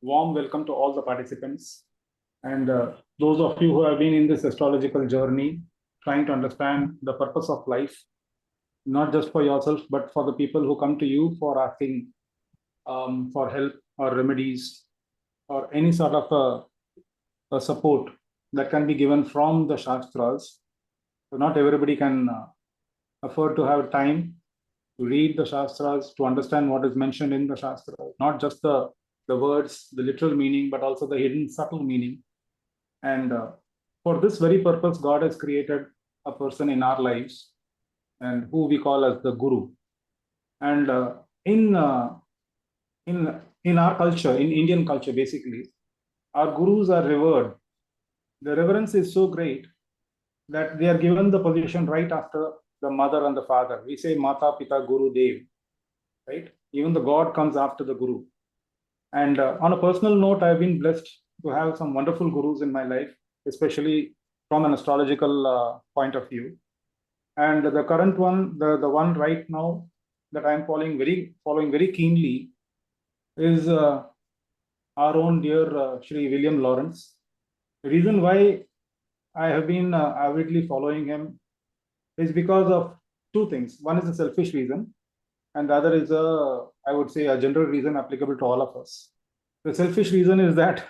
warm welcome to all the participants and those of you who have been in this astrological journey, trying to understand the purpose of life, not just for yourself, but for the people who come to you for asking for help or remedies or any sort of a support that can be given from the Shastras. So not everybody can afford to have time to read the Shastras, to understand what is mentioned in the Shastras, not just the words, the literal meaning, but also the hidden subtle meaning. And for this very purpose, God has created a person in our lives, and who we call as the Guru. And in our culture, in Indian culture, basically, our gurus are revered. The reverence is so great that they are given the position right after the mother and the father. We say Mata, Pita, Guru, Dev, right? Even the God comes after the Guru. And on a personal note, I've been blessed to have some wonderful gurus in my life, especially from an astrological point of view. And the current one, the one right now that I'm following very keenly is our own dear Shri William Lawrence. The reason why I have been avidly following him is because of two things. One is a selfish reason, and the other is I would say, a general reason applicable to all of us. The selfish reason is that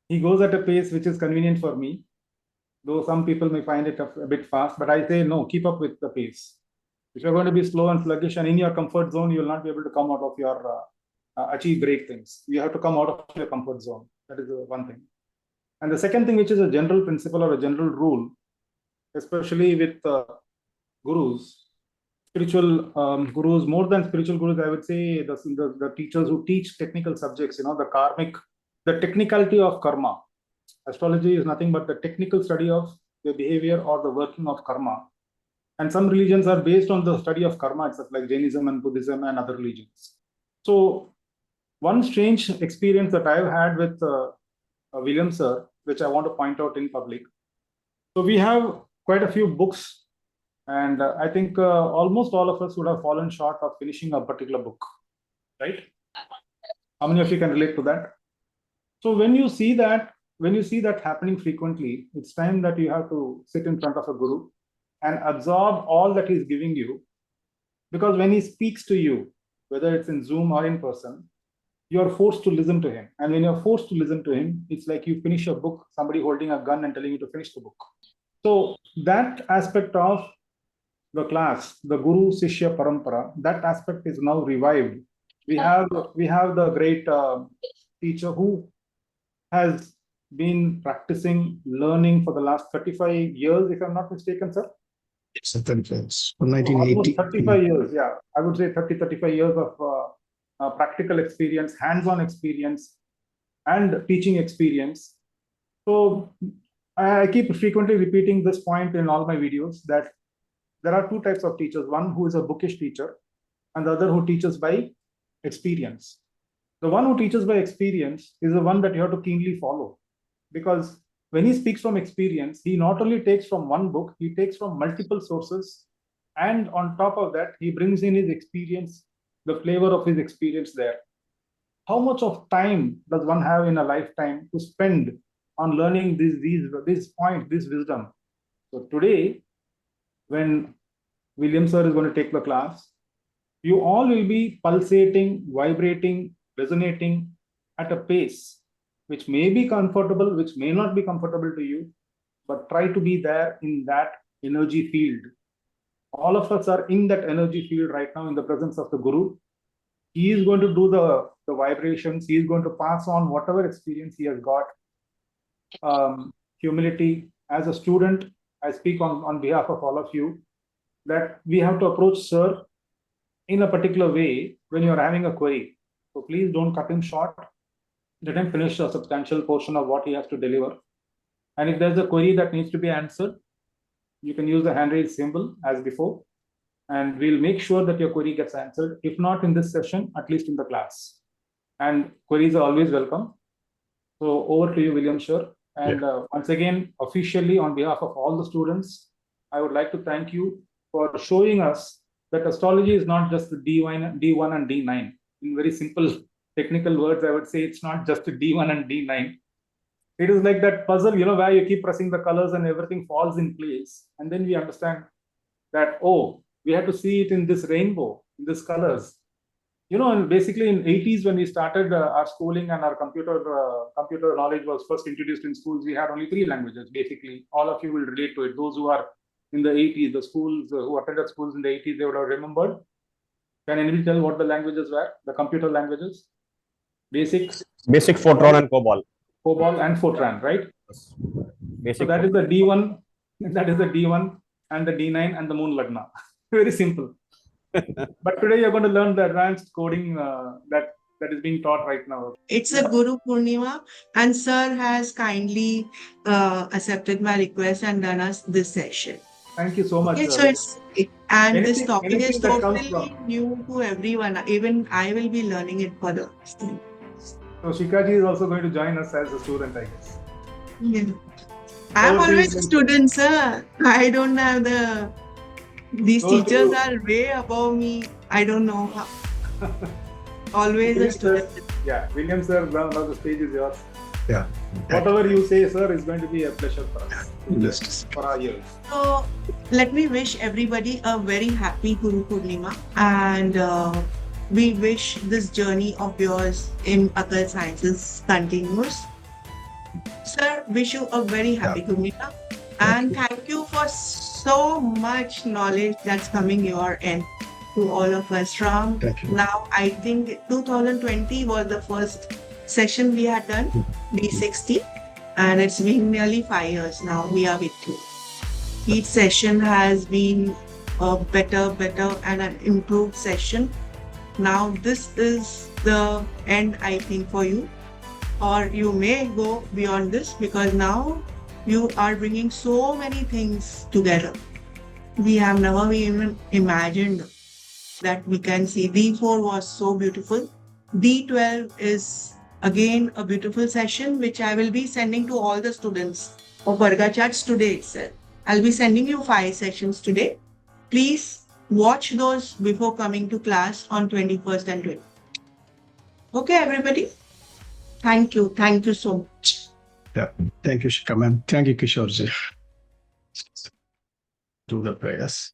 he goes at a pace which is convenient for me, though some people may find it a bit fast, but I say, no, keep up with the pace. If you're going to be slow and sluggish and in your comfort zone, you will not be able to come out of your achieve great things. You have to come out of your comfort zone. That is one thing. And the second thing, which is a general principle or a general rule, especially with gurus, spiritual gurus, more than spiritual gurus, I would say the teachers who teach technical subjects, the technicality of karma. Astrology is nothing but the technical study of the behavior or the working of karma. And some religions are based on the study of karma itself, like Jainism and Buddhism and other religions. So one strange experience that I've had with William sir, which I want to point out in public. So we have quite a few books, and I think almost all of us would have fallen short of finishing a particular book, right? How many of you can relate to that? So when you see that happening frequently, it's time that you have to sit in front of a guru and absorb all that he's giving you. Because when he speaks to you, whether it's in Zoom or in person, you are forced to listen to him. And when you're forced to listen to him, it's like you finish a book, somebody holding a gun and telling you to finish the book. So that aspect of the class, the Guru Sishya Parampara, that aspect is now revived. We have the great teacher who has been practicing, learning for the last 35 years, if I'm not mistaken, sir. It's 35 years, from 1980. Almost 35 years, yeah. I would say 35 years of practical experience, hands-on experience, and teaching experience. So I keep frequently repeating this point in all my videos, that there are two types of teachers. One who is a bookish teacher, and the other who teaches by experience. The one who teaches by experience is the one that you have to keenly follow, because when he speaks from experience, he not only takes from one book, he takes from multiple sources, and on top of that, he brings in his experience, the flavor of his experience there. How much of time does one have in a lifetime to spend on learning these points, this wisdom? So today, when William sir is going to take the class, you all will be pulsating, vibrating, resonating at a pace which may be comfortable, which may not be comfortable to you, but try to be there in that energy field. All of us are in that energy field right now in the presence of the Guru. He is going to do the vibrations. He is going to pass on whatever experience he has got. Humility. As a student, I speak on behalf of all of you, that we have to approach sir in a particular way when you're having a query. So please don't cut him short. Let him finish a substantial portion of what he has to deliver. And if there's a query that needs to be answered, you can use the hand raise symbol as before, and we'll make sure that your query gets answered. If not in this session, at least in the class. And queries are always welcome. So over to you, William sir. And once again, officially on behalf of all the students, I would like to thank you for showing us that astrology is not just the D1 and D9 in very simple technical words, I would say it's not just D1 and D9. It is like that puzzle, where you keep pressing the colors and everything falls in place. And then we understand that, oh, we have to see it in this rainbow, in this colors. And basically in 80s when we started our schooling and our computer knowledge was first introduced in schools, we had only 3 languages. Basically, all of you will relate to it. Those who are in the 80s, the schools who attended schools in the 80s, they would have remembered. Can anybody tell what the languages were? The computer languages? Basic, Fortran and COBOL and Fortran, right? Basic. So that is the D1, that is the D1 and the D9 and the Moon Lagna. Very simple. But today you're going to learn the advanced coding that is being taught right now. It's a Guru Purnima, and Sir has kindly accepted my request and done us this session. Thank you so much. Okay, so this topic is that comes totally new to everyone. Even I will be learning it for the first time. So Shikha ji is also going to join us as a student, I guess. Yeah. I'm always a student, sir. I don't have these teachers are way above me. I don't know how. Always a student. Yeah, William sir, now the stage is yours. Yeah. Whatever you say, sir, is going to be a pleasure for us. Just for our years. So let me wish everybody a very happy Guru Purnima, and we wish this journey of yours in occult sciences continues. Sir, wish you a very happy Purnima, and thank you for so much knowledge that's coming your end to all of us from now. I think 2020 was the first session we had done, D60, and it's been nearly 5 years now we are with you. Each session has been a better and an improved session. Now this is the end, I think, for you, or you may go beyond this, because now you are bringing so many things together. We have never even imagined that we can see. D4 was so beautiful. D12 is again a beautiful session, which I will be sending to all the students of Varga chats today itself. I'll be sending you 5 sessions today. Please watch those before coming to class on 21st and 20th. Okay, everybody. Thank you. Thank you so much. Yeah. Thank you, Shikha ma'am. Thank you, Kishore. Do the prayers.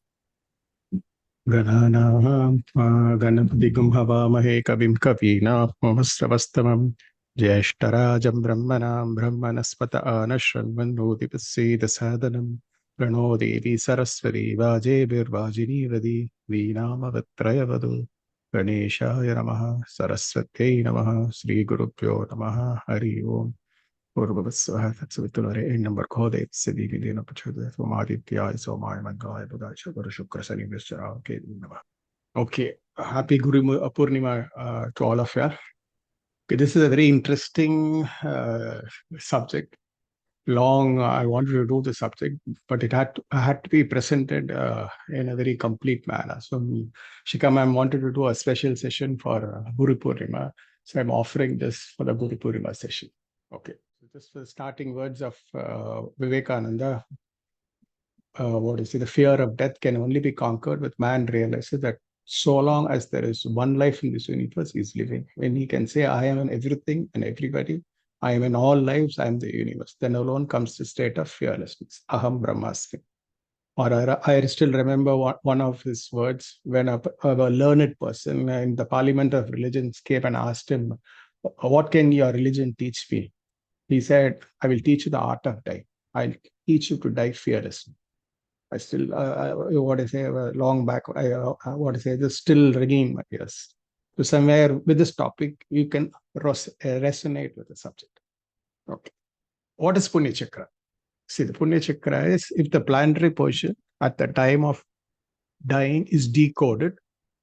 Gananam Ganapadigum Havamahe Kavim Kavina Mahasravastamam Jyeshtarajam Brahmanam Brahmanaspata Anashranvanodipasida Sadanam Prano Devi Saraswati Vajebir Vajini Vadi Vinamavatrayavadu Ganeshaya Namaha Saraswati Namaha Sri Gurupyo Namaha Hari Om Purvavasvaha Tatsavitulare number Kode Siddhi Vidina Pachuda Somaditya Somaya Mangaya Buddha Guru Shukra Sani Vishara. Okay, happy Guru Purnima to all of you. Okay, this is a very interesting subject. I wanted to do the subject, but it had to be presented in a very complete manner. So Shikha ma'am wanted to do a special session for Guru Purnima. So I'm offering this for the Guru Purnima session. Okay. Just the starting words of Vivekananda. The fear of death can only be conquered with man realizes that so long as there is one life in this universe, he is living. When he can say, I am in everything and everybody, I am in all lives, I am the universe, then alone comes the state of fearlessness. Aham Brahmasmi. Or I still remember one of his words when a learned person in the Parliament of Religions came and asked him, what can your religion teach me? He said, I will teach you the art of dying. I'll teach you to die fearlessly. I still, long back, just still ringing in my ears. So somewhere with this topic, you can resonate with the subject. Okay. What is Punya Chakra? See, the Punya Chakra is if the planetary position at the time of dying is decoded,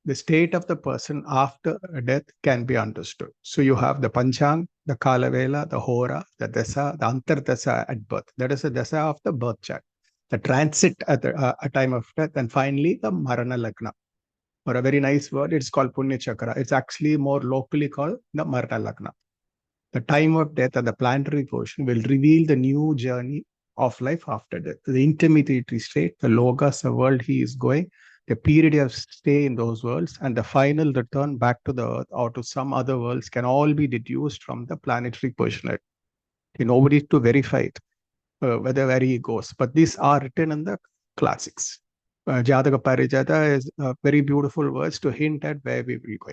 the state of the person after death can be understood. So you have the Panchang, the Kalavela, the Hora, the Dasa, the Antardasa at birth. That is the Dasa of the birth chart. The transit at a time of death, and finally the Marana Lagna. Or a very nice word, it's called Punya Chakra. It's actually more locally called the Marana Lagna. The time of death and the planetary portion will reveal the new journey of life after death. The intermediary state, the Logos, the world he is going, the period of stay in those worlds, and the final return back to the earth or to some other worlds can all be deduced from the planetary position. Nobody to verify it, where he goes. But these are written in the classics. Jataka Parijata is very beautiful words to hint at where we will go.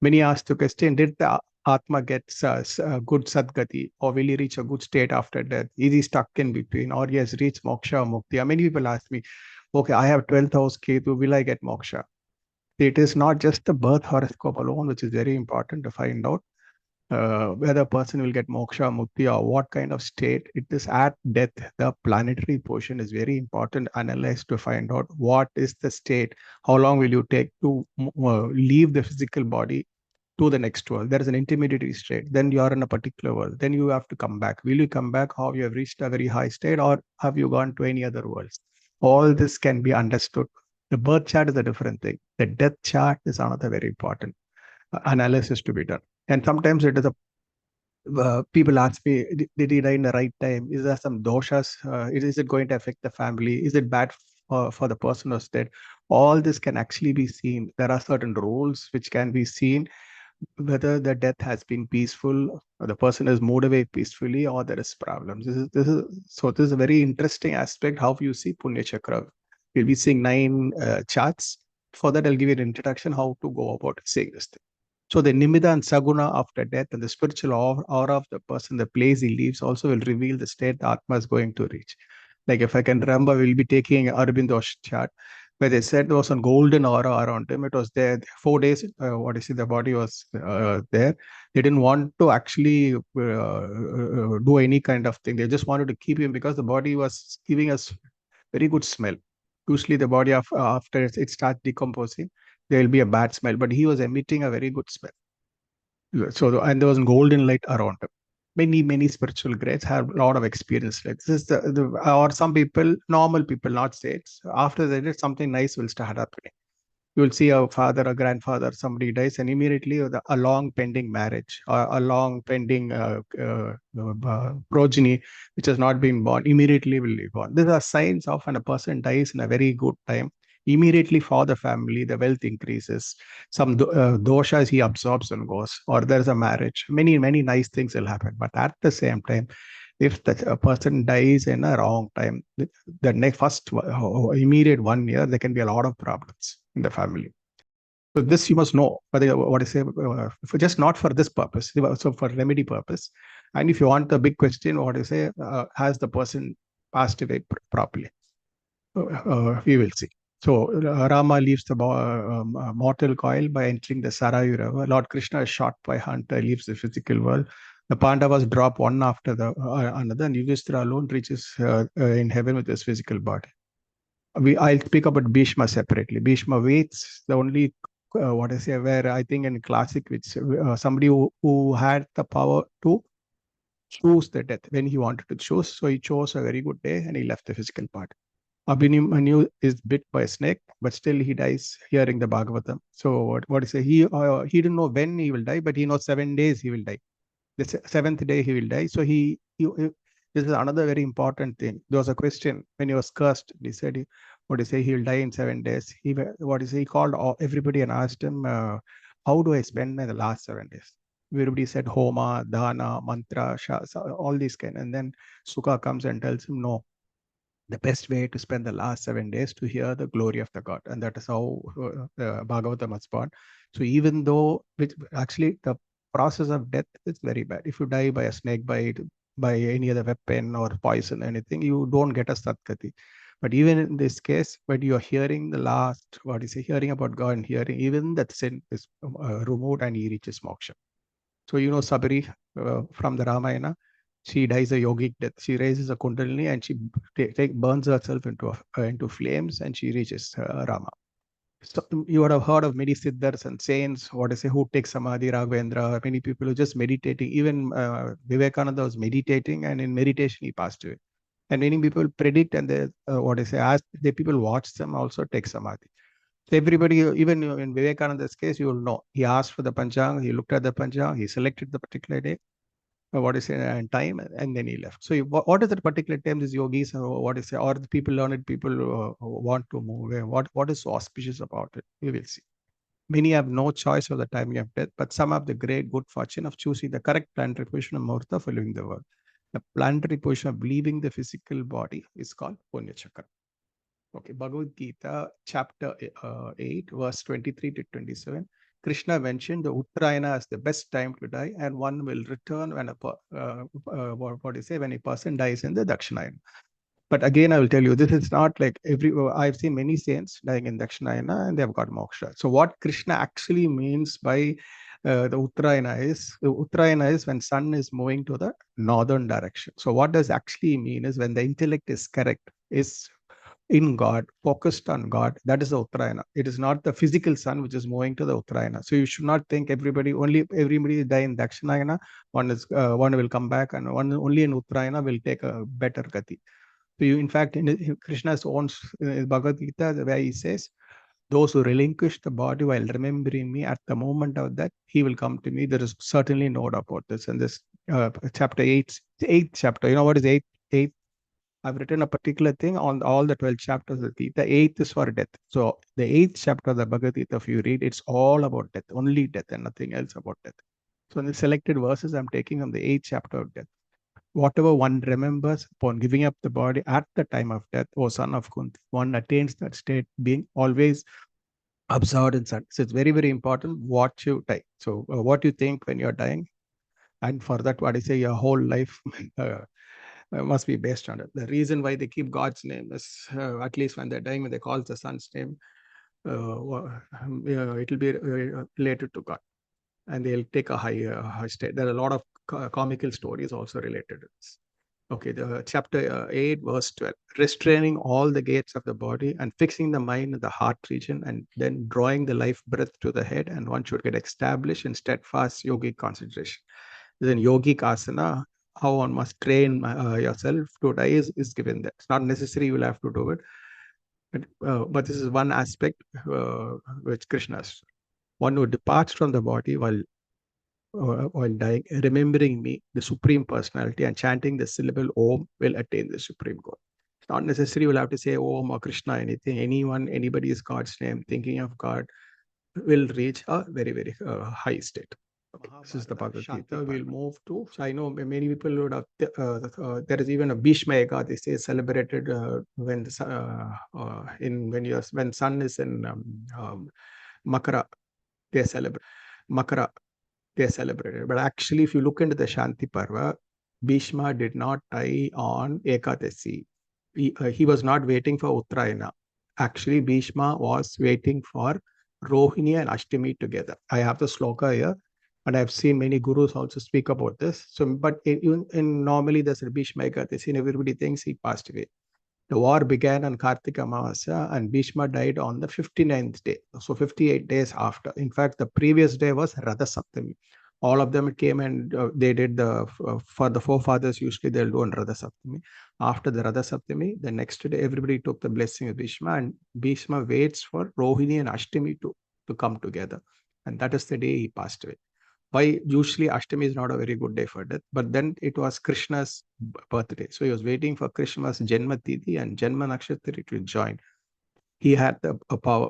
Many asked the question, did the Atma get a good Sadgati, or will he reach a good state after death? Is he stuck in between, or he has reached moksha or mukti? Many people ask me, okay, I have 12th house Ketu, will I get moksha? It is not just the birth horoscope alone, which is very important to find out whether a person will get moksha, mukti, or what kind of state. It is at death. The planetary portion is very important to analyze to find out what is the state, how long will you take to leave the physical body to the next world. There is an intermediary state. Then you are in a particular world. Then you have to come back. Will you come back? How you have reached a very high state, or have you gone to any other worlds? All this can be understood. The birth chart is a different thing. The death chart is another very important analysis to be done. And sometimes it is a people ask me, did he die in the right time? Is there some doshas? Is it going to affect the family? Is it bad for the person who's dead? All this can actually be seen. There are certain rules which can be seen, whether the death has been peaceful, or the person has moved away peacefully, or there is problems. This is a very interesting aspect. How you see Punya Chakra. We'll be seeing 9 charts. For that, I'll give you an introduction how to go about seeing this thing. So the Nimitta and Saguna after death and the spiritual aura of the person, the place he lives, also will reveal the state the Atma is going to reach. Like if I can remember, we'll be taking Aurobindo's chart, where they said there was a golden aura around him. It was there 4 days. The body was there. They didn't want to actually do any kind of thing. They just wanted to keep him because the body was giving us very good smell. Usually the body after it starts decomposing, there will be a bad smell, but he was emitting a very good smell. So, and there was golden light around him. Many spiritual greats have a lot of experience. Like this is or some people, normal people, not saints. After that, something nice will start happening. You will see a father, a grandfather, somebody dies, and immediately a long pending marriage or a long pending progeny which has not been born immediately will be born. These are signs of when a person dies in a very good time. Immediately for the family, the wealth increases. Some doshas he absorbs and goes, or there's a marriage. Many nice things will happen. But at the same time, if a person dies in a wrong time, the next immediate 1 year, there can be a lot of problems in the family. So this you must know, what I say, just not for this purpose, so for remedy purpose. And if you want the big question, what I say, has the person passed away properly? We will see. So Rama leaves the mortal coil by entering the Sarayu river. Lord Krishna is shot by hunter, leaves the physical world. The Pandavas drop one after the another, and Yudhishthira alone reaches in heaven with his physical body. I'll speak about Bhishma separately. Bhishma waits. The only where I think in classic, which somebody who had the power to choose the death when he wanted to choose. So he chose a very good day and he left the physical part. Abhimanyu is bit by a snake, but still he dies hearing the Bhagavatam. So what is it? He didn't know when he will die, but he knows 7 days he will die. The 7th day he will die. So this is another very important thing. There was a question when he was cursed. He said, he will die in 7 days. He called everybody and asked him, how do I spend my last 7 days? Everybody said Homa, Dana, Mantra, Shasa, all these kind. And then Sukha comes and tells him, no, the best way to spend the last 7 days to hear the glory of the God. And that is how the Bhagavatam was born. So even though, actually the process of death is very bad. If you die by a snake bite, by any other weapon or poison, anything, you don't get a Satgati. But even in this case, when you are hearing the last, hearing about God and hearing, even that sin is removed and he reaches moksha. So, Sabari from the Ramayana, she dies a yogic death. She raises a kundalini and she burns herself into flames and she reaches Rama. So you would have heard of many siddhas and saints, who take samadhi, Raghavendra, many people who just meditating. Even Vivekananda was meditating, and in meditation he passed away. And many people predict, and as the people watch them also take samadhi. So everybody, even in Vivekananda's case, you will know. He asked for the Panchang, he looked at the Panchang, he selected the particular day. time, and then he left. So what is that particular time these yogis, or the people learned people want to move away? What is so auspicious about it? We will see. Many have no choice of the timing of death, but some have the great good fortune of choosing the correct planetary position of Muhurta for living the world. The planetary position of leaving the physical body is called Punya Chakra. Okay, Bhagavad Gita, chapter 8, verse 23 to 27. Krishna mentioned the Uttarayana as the best time to die, and one will return when when a person dies in the Dakshinayana. But again, I will tell you, this is not like I've seen many saints dying in Dakshinayana and they've got moksha. So what Krishna actually means by the Uttarayana is when sun is moving to the northern direction. So what does actually mean is when the intellect is correct, is in God, focused on God, that is the Uttarayana. It is not the physical sun which is moving to the Uttarayana. So you should not think everybody die in Dakshinayana, one will come back, and one only in Uttarayana will take a better gati. So you, in fact, in Krishna's own Bhagavad Gita, where he says, those who relinquish the body while remembering me at the moment of that, he will come to me. There is certainly no doubt about this. And this chapter 8, the 8th chapter, you know what is 8th? I've written a particular thing on all the 12 chapters of Gita. The 8th is for death. So the 8th chapter of the Bhagavad Gita, if you read, it's all about death, only death and nothing else about death. So in the selected verses, I'm taking from the 8th chapter of death. Whatever one remembers upon giving up the body at the time of death, O son of Kunti, one attains that state being always absorbed in sun. So it's very, very important what you die. So what you think when you're dying, and for that, what I say, your whole life must be based on it. The reason why they keep God's name is, at least when they're dying, when they call the son's name, it will be related to God. And they'll take a high state. There are a lot of comical stories also related to this. Okay, the chapter 8, verse 12. Restraining all the gates of the body and fixing the mind in the heart region, and then drawing the life breath to the head, and one should get established in steadfast yogic concentration. Then yogic asana, how one must train yourself to die is given there. It's not necessary you will have to do it. But this is one aspect which Krishna has. One who departs from the body while dying, remembering me, the Supreme Personality, and chanting the syllable Om will attain the Supreme Goal. It's not necessary you will have to say Om or Krishna, anything. Anybody is God's name, thinking of God, will reach a very, very high state. Okay, this is the Bhagavad Gita. We'll move to, so I know many people would have, there is even a Bhishma Ekadasi is celebrated when sun is in Makara, they celebrate. Makara, they celebrated. But actually, if you look into the Shanti Parva, Bhishma did not die on Ekadasi. He was not waiting for Uttarayana. Actually, Bhishma was waiting for Rohini and Ashtami together. I have the sloka here, and I've seen many gurus also speak about this. So, but normally there's a Bhishma Ekadasi, and everybody thinks he passed away. The war began on Kartika Amavasya, and Bhishma died on the 59th day. So 58 days after. In fact, the previous day was Radha Saptami. All of them came and they did for the forefathers, usually they'll do on Radha Saptami. After the Radha Saptami, the next day, everybody took the blessing of Bhishma, and Bhishma waits for Rohini and Ashtami to come together. And that is the day he passed away. Why usually Ashtami is not a very good day for death, but then it was Krishna's birthday. So he was waiting for Krishna's Janma Tithi and Janma Nakshatra to join. He had a power.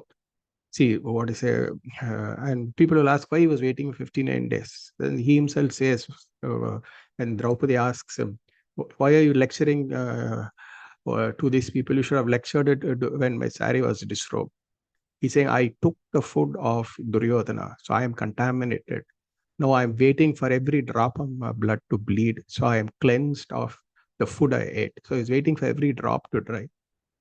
See, what is and people will ask why he was waiting for 59 days. Then he himself says, when Draupadi asks him, why are you lecturing to these people? You should have lectured it when my sari was disrobed. He's saying, I took the food of Duryodhana, so I am contaminated. Now I'm waiting for every drop of my blood to bleed. So I am cleansed of the food I ate. So he's waiting for every drop to dry.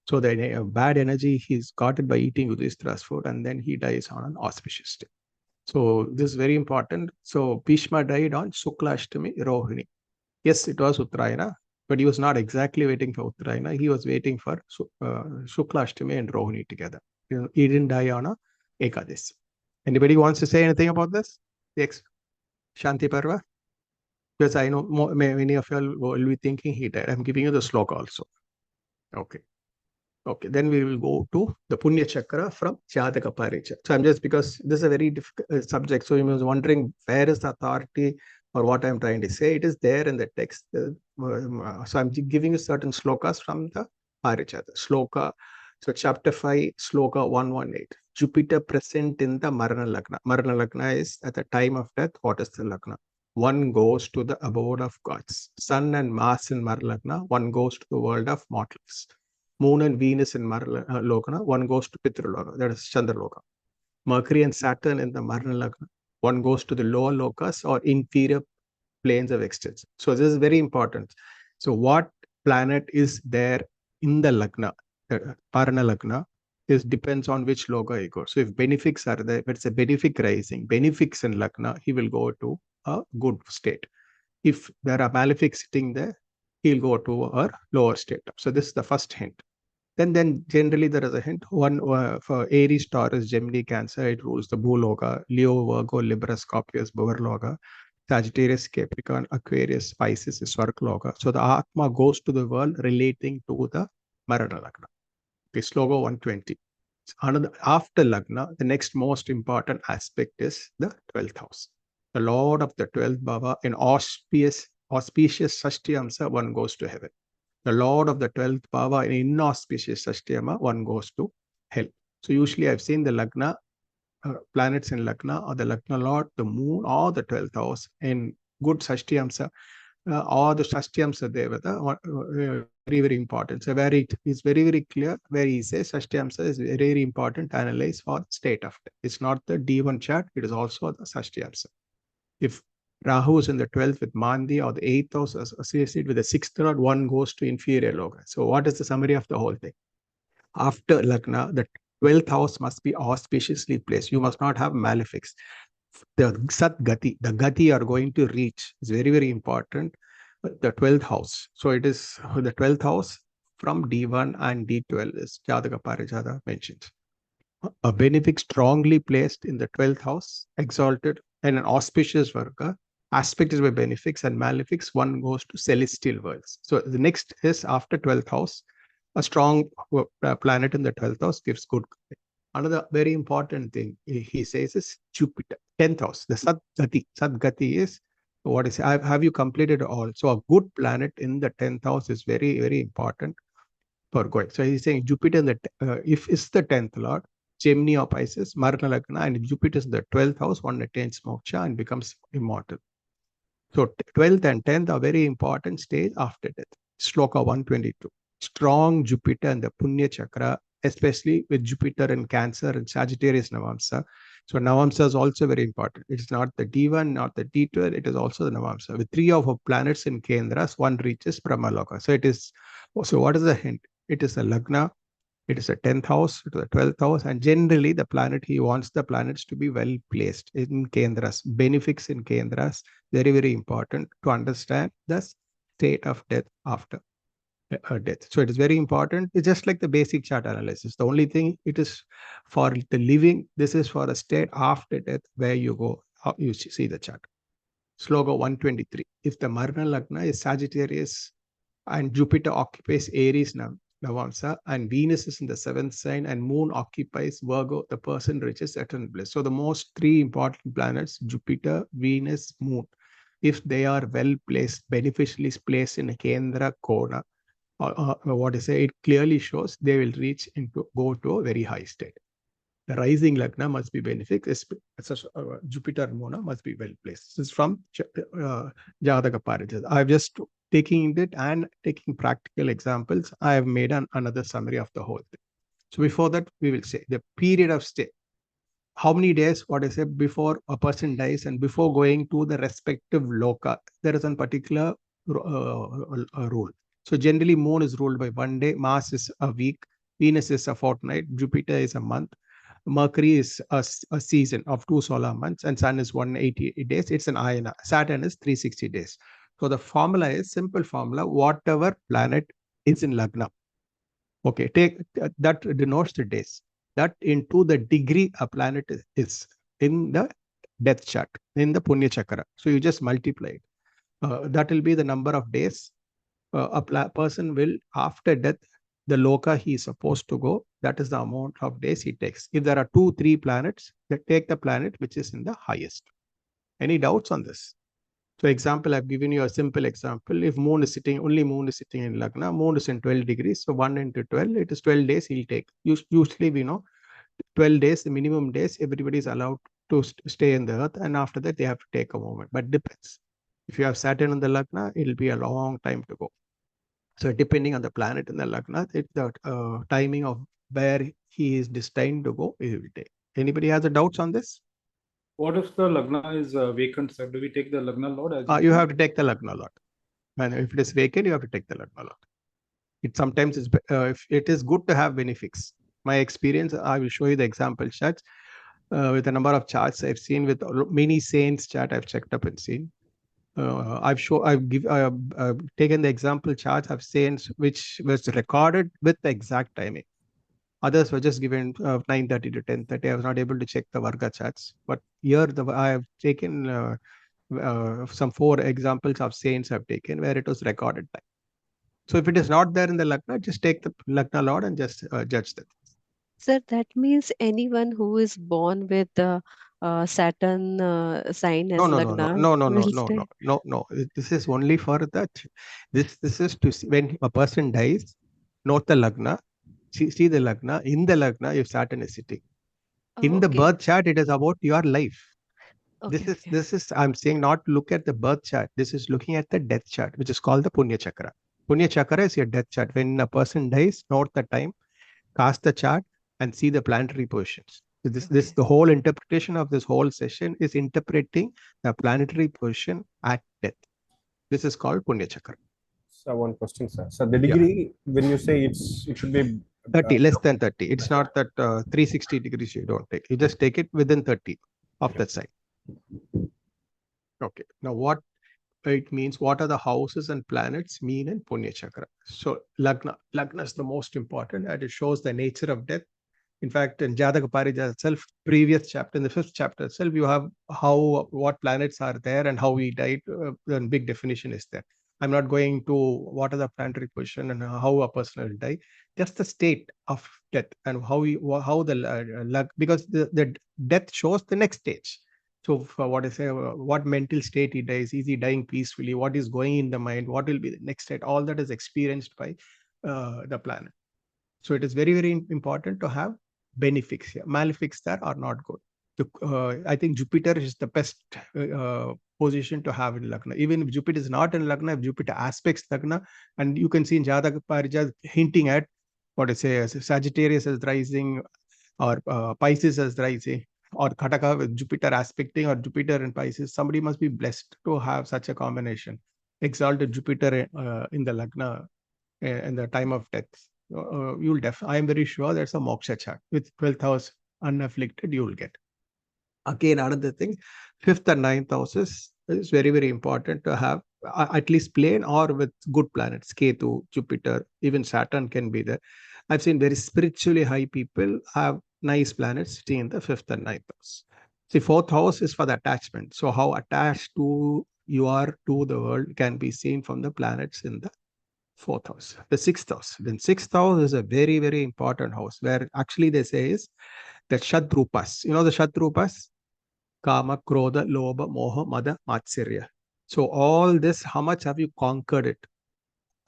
So the bad energy, he's got it by eating Yudhishthira's food, and then he dies on an auspicious day. So this is very important. So Bhishma died on Shukla Ashtami Rohini. Yes, it was Uttarayana, but he was not exactly waiting for Uttarayana. He was waiting for Shukla Ashtami and Rohini together. He didn't die on a Ekadasi. Anybody wants to say anything about this? Yes. Shanti Parva? Because I know many of you will be thinking he died. I'm giving you the sloka also. Okay. Okay, then we will go to the Punya Chakra from Jataka Paricha. So I'm just, because this is a very difficult subject, so you was wondering where is the authority or what I'm trying to say. It is there in the text. So I'm giving you certain slokas from the Parijata. Sloka, so chapter 5, sloka 118. Jupiter present in the Marana Lagna. Marana Lagna is at the time of death. What is the Lagna? One goes to the abode of gods. Sun and Mars in Marana Lagna, one goes to the world of mortals. Moon and Venus in Marana Lagna, one goes to Pitraloka, that is Chandraloka. Mercury and Saturn in the Marana Lagna, one goes to the lower lokas or inferior planes of existence. So this is very important. So what planet is there in the Lagna, Parana Lagna, is depends on which loka he goes. So if benefics are there, if it's a benefic rising, benefics in Lagna, he will go to a good state. If there are malefics sitting there, he'll go to a lower state. So this is the first hint. Then generally there is a hint. One for Aries, Taurus, Gemini, Cancer, it rules the Bhuloka, Leo, Virgo, Libra, Scorpius, Bhavarloka, Sagittarius, Capricorn, Aquarius, Pisces is Swargloka. So the Atma goes to the world relating to the Marana Lagna. Okay, sloka 120. After Lagna, the next most important aspect is the 12th house. The Lord of the 12th Bhava in auspicious Sashtiyamsa, one goes to heaven. The Lord of the 12th Bhava in inauspicious Sashtiyama, one goes to hell. So usually I've seen the Lagna, planets in Lagna, or the Lagna Lord, the moon, or the 12th house in good Sashtiyamsa, or the Sashtiyamsa Devata, very, very important. So where it is very, very clear, where he says Sashtiyamsa is very, very important to analyze for state of death. It's not the D1 chart, it is also the Sashtiyamsa. If Rahu is in the 12th with Mandi, or the 8th house associated with the 6th lord, one goes to inferior loka. So what is the summary of the whole thing? After Lagna, the 12th house must be auspiciously placed. You must not have malefics. The Sat Gati, the Gati you are going to reach is very, very important. The 12th house. So it is the 12th house from D1 and D12 is Jataka Parijata mentioned. A benefic strongly placed in the 12th house, exalted, and an auspicious Varga, aspected by benefics and malefics, one goes to celestial worlds. So the next is after 12th house, a strong planet in the 12th house gives good. Another very important thing he says is Jupiter, 10th house, the Sadgati. Sadgati is, what is, have you completed all? So a good planet in the 10th house is very, very important for going. So he's saying Jupiter in the, if it's the 10th lord, Gemini or Pisces, Marana Lagna, and if Jupiter is in the 12th house, one attains moksha and becomes immortal. So 12th and 10th are very important stage after death. Sloka 122. Strong Jupiter in the Punya Chakra, especially with Jupiter in Cancer and Sagittarius Navamsa. So Navamsa is also very important. It's not the D1, not the D12, it is also the Navamsa. With 3 of our planets in Kendras, one reaches Brahmaloka. So it is, so what is the hint? It is a Lagna, it is a 10th house, it is a 12th house, and generally the planet, he wants the planets to be well placed in Kendras. Benefics in Kendras, very, very important to understand the state of death after death. So it is very important. It's just like the basic chart analysis. The only thing it is for the living, this is for a state after death where you go, you see the chart. Sloka 123. If the Marana Lagna is Sagittarius and Jupiter occupies Aries Navamsa and Venus is in the 7th sign and Moon occupies Virgo, the person reaches eternal bliss. So the most 3 important planets, Jupiter, Venus, Moon, if they are well placed, beneficially placed in a Kendra Kona, what I say, it clearly shows they will reach into, go to a very high state. The rising Lagna must be benefic, Jupiter and Mona must be well placed. This is from Jataka Parijata. I've just taking it and taking practical examples. I have made another summary of the whole thing. So before that, we will say the period of stay. How many days, what I said, before a person dies and before going to the respective loka, there is a particular rule. So generally, Moon is ruled by 1 day, Mars is a week, Venus is a fortnight, Jupiter is a month, Mercury is a season of 2 solar months, and Sun is 180 days. It's an ayana. Saturn is 360 days. So the formula is simple formula, whatever planet is in Lagna. Okay, take that denotes the days. That into the degree a planet is in the death chart, in the Punya Chakra. So you just multiply it. That will be the number of days a person will, after death, the loka he is supposed to go, that is the amount of days he takes. If there are 2, 3 planets, they take the planet which is in the highest. Any doubts on this? So example, I've given you a simple example. If moon is sitting, only moon is sitting in Lagna, moon is in 12 degrees. So 1 into 12, it is 12 days he'll take. Usually we know 12 days, the minimum days, everybody is allowed to stay in the earth. And after that, they have to take a moment. But depends. If you have Saturn in the Lagna, it'll be a long time to go. So depending on the planet in the Lagna, the timing of where he is destined to go, it will take. Anybody has a doubts on this? What if the Lagna is vacant, sir? Do we take the Lagna Lord as You have to take the Lagna Lord. And if it is vacant, you have to take the Lagna Lord. It sometimes is, if it is good to have benefics. My experience, I will show you the example charts with a number of charts I've seen with many saints chart I've checked up and seen. I've taken the example charts of saints which was recorded with the exact timing. Others were just given 9:30 to 10:30. I was not able to check the Varga charts, but here I have taken some 4 examples of saints I've taken where it was recorded time. So if it is not there in the Lagna, just take the Lagna Lord and just judge that. Sir, that means anyone who is born with the Saturn sign as Lagna will stay. No. This is only for that. This is to see when a person dies, note the Lagna, see the Lagna. In the Lagna, if Saturn is sitting. In the birth chart, it is about your life. This is I'm saying not look at the birth chart. This is looking at the death chart, which is called the Punya Chakra. Punya Chakra is your death chart. When a person dies, note the time, cast the chart, and see the planetary positions. So this the whole interpretation of this whole session is interpreting the planetary position at death. This is called Punya Chakra. So one question, sir. So the degree, when you say it should be 30, less than 30. It's not that 360 degrees you don't take. You just take it within 30 of that side. Okay. Now what it means, what are the houses and planets mean in Punya Chakra? So Lagna is the most important, and it shows the nature of death. In fact, in Jataka Parijat itself, previous chapter, in the 5th chapter itself, you have what planets are there and how we died. The big definition is there. I'm not going to what are the planetary position and how a person will die. Just the state of death and because the death shows the next stage. So what mental state he dies, is he dying peacefully? What is going in the mind? What will be the next state? All that is experienced by the planet. So it is very, very important to have benefics here. Malefics there are not good. I think Jupiter is the best position to have in Lagna. Even if Jupiter is not in Lagna, if Jupiter aspects Lagna, and you can see in Jataka Parijat hinting at Sagittarius as rising or Pisces as rising, or Kataka with Jupiter aspecting or Jupiter and Pisces. Somebody must be blessed to have such a combination. Exalted Jupiter in the Lagna in the time of death. I am very sure there's a moksha chart with 12th house unafflicted you will get. Again, another thing, 5th and 9th houses is very, very important to have at least plain or with good planets. Ketu, Jupiter, even Saturn can be there. I've seen very spiritually high people have nice planets sitting in the 5th and 9th house. See, 4th house is for the attachment. So how attached you are to the world can be seen from the planets in the 4th house. The 6th house. Then 6th house is a very, very important house where actually they say is the Shadrupas. You know the Shadrupas? Kama, Krodha, Lobha, Moha, Mada, Matsirya. So all this, how much have you conquered it?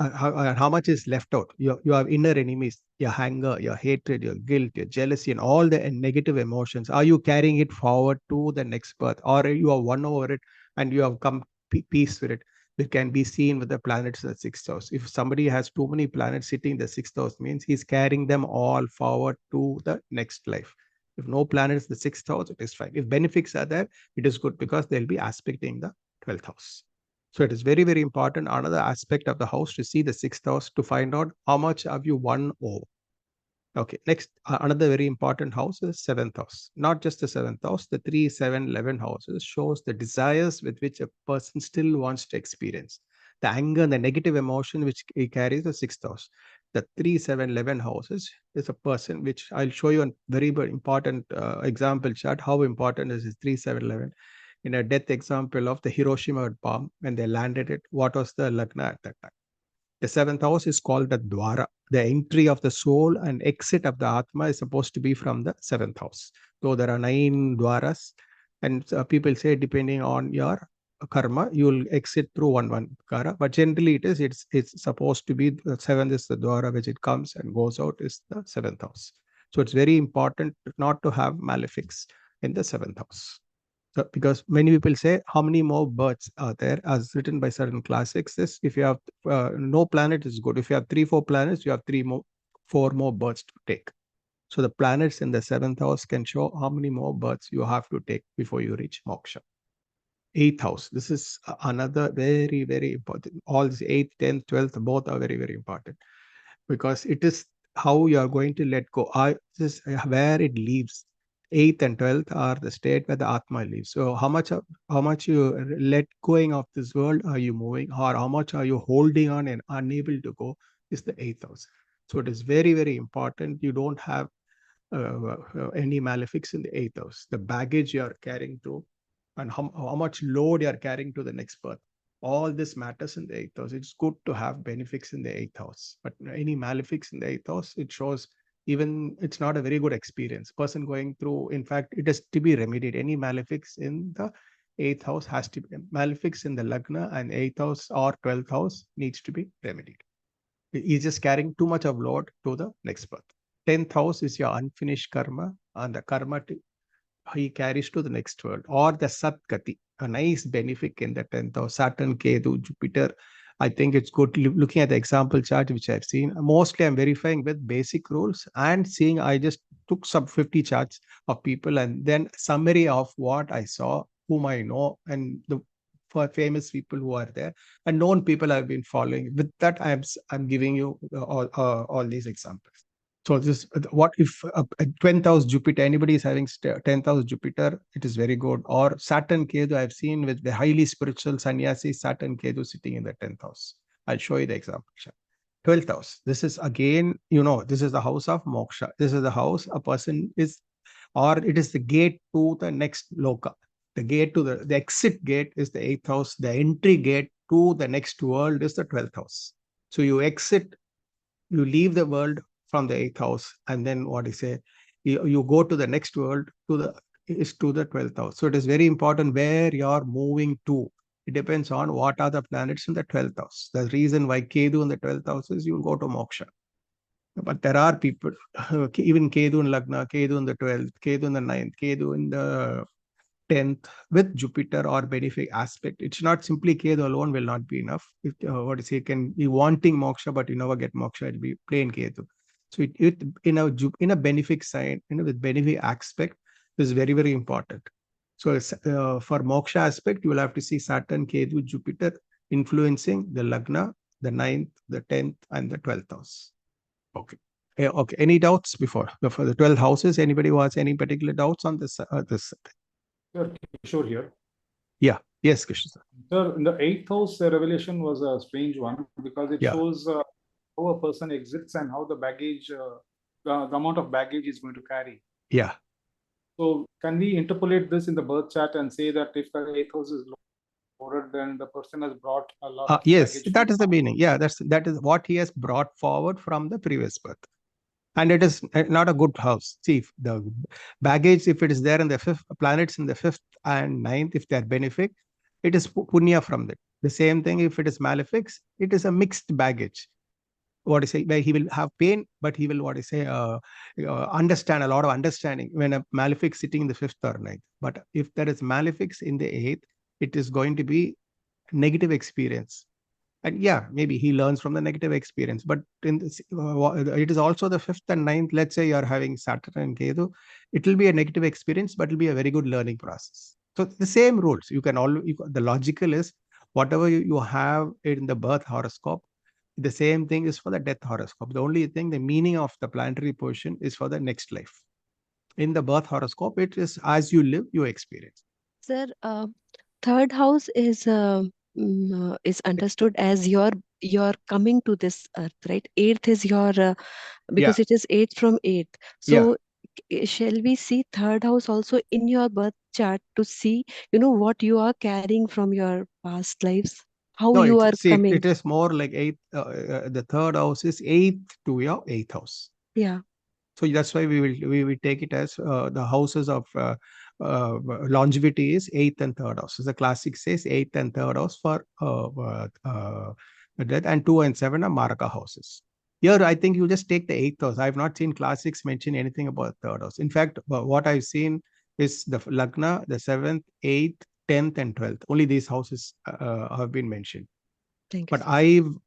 How much is left out? You have inner enemies, your anger, your hatred, your guilt, your jealousy, and all the negative emotions. Are you carrying it forward to the next birth? Or you have won over it and you have come peace with it? It can be seen with the planets in the 6th house. If somebody has too many planets sitting in the 6th house, means he's carrying them all forward to the next life. If no planets in the 6th house, it is fine. If benefics are there, it is good because they'll be aspecting the 12th house. So it is very, very important. Another aspect of the house to see the 6th house to find out how much have you won over. Okay, next, another very important house is 7th house. Not just the 7th house, the 3, 7, 11 houses shows the desires with which a person still wants to experience. The anger and the negative emotion which he carries the 6th house. The 3, 7, 11 houses is a person which I'll show you a very, very important example chart. How important is 3, 7, 11? In a death example of the Hiroshima bomb, when they landed it, what was the Lagna at that time? The 7th house is called the Dwara. The entry of the soul and exit of the Atma is supposed to be from the 7th house. So there are 9 Dwaras, and people say depending on your karma, you will exit through 1 kara. But generally it's supposed to be the 7th is the dwara, which it comes and goes out is the 7th house. So it's very important not to have malefics in the 7th house. So, because many people say, how many more births are there, as written by certain classics, is if you have no planet is good. If you have 3-4 planets, you have 4 more births to take. So the planets in the 7th house can show how many more births you have to take before you reach moksha. 8th house, this is another very, very important. All this 8th, 10th, 12th, both are very, very important, because it is how you are going to let go. This is where it leaves. 8th and 12th are the state where the Atma lives. So how much you let going of this world are you moving, or how much are you holding on and unable to go, is the 8th house. So it is very, very important you don't have any malefics in the 8th house. The baggage you are carrying through, and how much load you are carrying to the next birth. All this matters in the 8th house. It's good to have benefics in the 8th house, but any malefics in the 8th house, it shows even it's not a very good experience. Person going through, in fact, it has to be remedied. Any malefics in the 8th house has to be, malefics in the Lagna and 8th house or 12th house needs to be remedied. He's just carrying too much of load to the next birth. 10th house is your unfinished karma, and the karma he carries to the next world, or the Satkati, a nice benefic in the 10th house. Saturn, Ketu, Jupiter. I think it's good looking at the example chart which I've seen. Mostly I'm verifying with basic rules and seeing. I just took some 50 charts of people and then summary of what I saw, whom I know, and the for famous people who are there and known people I've been following. With that, I'm giving you all these examples. So this, what if 10th house Jupiter, anybody is having 10th house Jupiter, it is very good. Or Saturn Ketu, I've seen with the highly spiritual sannyasi, Saturn Ketu sitting in the 10th house. I'll show you the example. 12th house, this is again, this is the house of moksha. This is the house a person is, or it is the gate to the next loka. The gate to the exit gate is the 8th house. The entry gate to the next world is the 12th house. So you exit, you leave the world from the 8th house, and then what you say, you go to the next world to the 12th house. So it is very important where you are moving to. It depends on what are the planets in the 12th house. The reason why Ketu in the 12th house is you will go to moksha. But there are people, even Ketu in Lagna, Ketu in the 12th, Ketu in the 9th, Ketu in the 10th with Jupiter or benefic aspect. It's not simply Ketu alone will not be enough. If, it can be wanting moksha, but you never get moksha, it'll be plain Ketu. So it in a benefic sign, with benefic aspect, is very, very important. So for moksha aspect, you will have to see Saturn, Ketu, Jupiter influencing the Lagna, the 9th, the 10th, and the 12th house. Okay. Okay. Any doubts for the 12 houses? Anybody who has any particular doubts on this? Sir, Kishore here. Yeah. Yes, Krishna sir. Sir, in the 8th house, the revelation was a strange one because it shows how a person exits and how the baggage, the amount of baggage is going to carry. Yeah. So can we interpolate this in the birth chart and say that if the 8th house is loaded, then the person has brought a lot of yes, baggage? that is the meaning. Yeah, that is what he has brought forward from the previous birth. And it is not a good house. See, the baggage, if it is there in the 5th, planets in the 5th and 9th, if they are benefic, it is punya from that. The same thing, if it is malefics, it is a mixed baggage. What I say, where he will have pain, but he will, understand, a lot of understanding when a malefic sitting in the 5th or 9th. But if there is malefics in the 8th, it is going to be negative experience. And yeah, maybe he learns from the negative experience. But in this, it is also the 5th and 9th. Let's say you are having Saturn and Ketu. It will be a negative experience, but it will be a very good learning process. So the same rules. You can the logical is whatever you have in the birth horoscope, the same thing is for the death horoscope. The only thing, the meaning of the planetary position is for the next life. In the birth horoscope, it is as you live, you experience. Sir, 3rd house is understood as your coming to this earth, right? 8th is your because it is 8th from 8th. So shall we see 3rd house also in your birth chart to see what you are carrying from your past lives, how No, you are coming? it is more like 8th. The 3rd house is 8th to your 8th house. Yeah. So that's why we will take it as the houses of longevity is 8th and 3rd house. So the classic says 8th and 3rd house for death, and 2 and 7 are Maraka houses. Here, I think you just take the 8th house. I have not seen classics mention anything about 3rd house. In fact, what I've seen is the Lagna, the 7th, 8th, 10th, and 12th. Only these houses have been mentioned. Thank you, But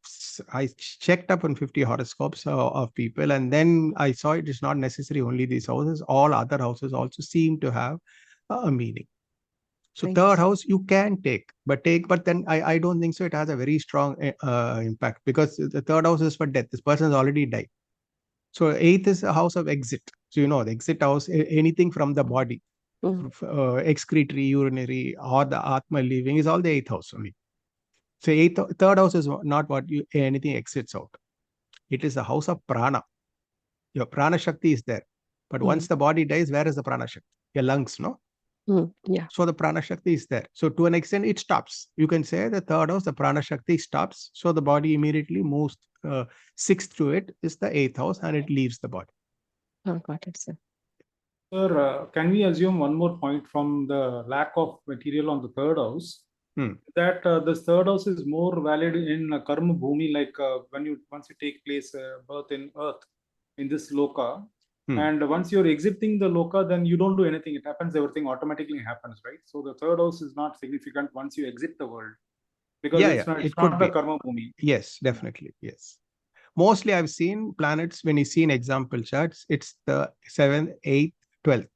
sir. I checked up on 50 horoscopes of people, and then I saw it is not necessary only these houses. All other houses also seem to have a meaning. So Thank you, third sir. house you can take, but then I don't think so. It has a very strong impact, because the third house is for death. This person has already died. So 8th is a house of exit. So the exit house, anything from the body, excretory, urinary, or the Atma leaving is all the 8th house only. So third house is not what anything exits out. It is the house of prana. Your prana shakti is there. But once the body dies, where is the prana shakti? Your lungs, no? Yeah. So the prana shakti is there. So to an extent, it stops. You can say the third house, the prana shakti stops. So the body immediately moves 6th to it is the 8th house, and it leaves the body. Oh, got it, sir. Sir, can we assume one more point from the lack of material on the third house? That this third house is more valid in karma bhumi, like once you take place birth in earth in this loka, and once you're exiting the loka, then you don't do anything. It happens, everything automatically happens, right? So the third house is not significant once you exit the world, because it's not the karma bhumi. Yes, definitely. Yes. Mostly I've seen planets, when you see in example charts, it's the 7th, 8th, 12th.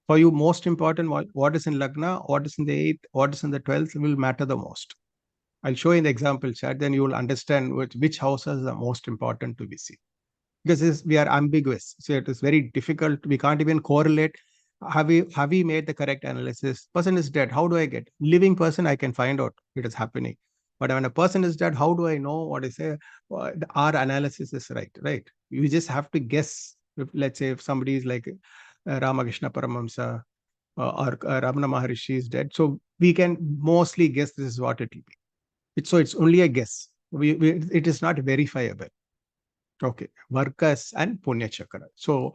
For you, most important, what is in Lagna, what is in the 8th, what is in the 12th will matter the most. I'll show you in the example chart, then you will understand which houses are most important to be seen. Because we are ambiguous. So it is very difficult. We can't even correlate. Have we made the correct analysis? Person is dead. How do I get? Living person, I can find out it is happening. But when a person is dead, how do I know what is our analysis is right? You just have to guess. Let's say if somebody is like Ramakrishna Paramamsa or Ramana Maharishi is dead. So we can mostly guess this is what it will be. So it's only a guess. It is not verifiable. Okay, Vargas and Punya Chakra. So a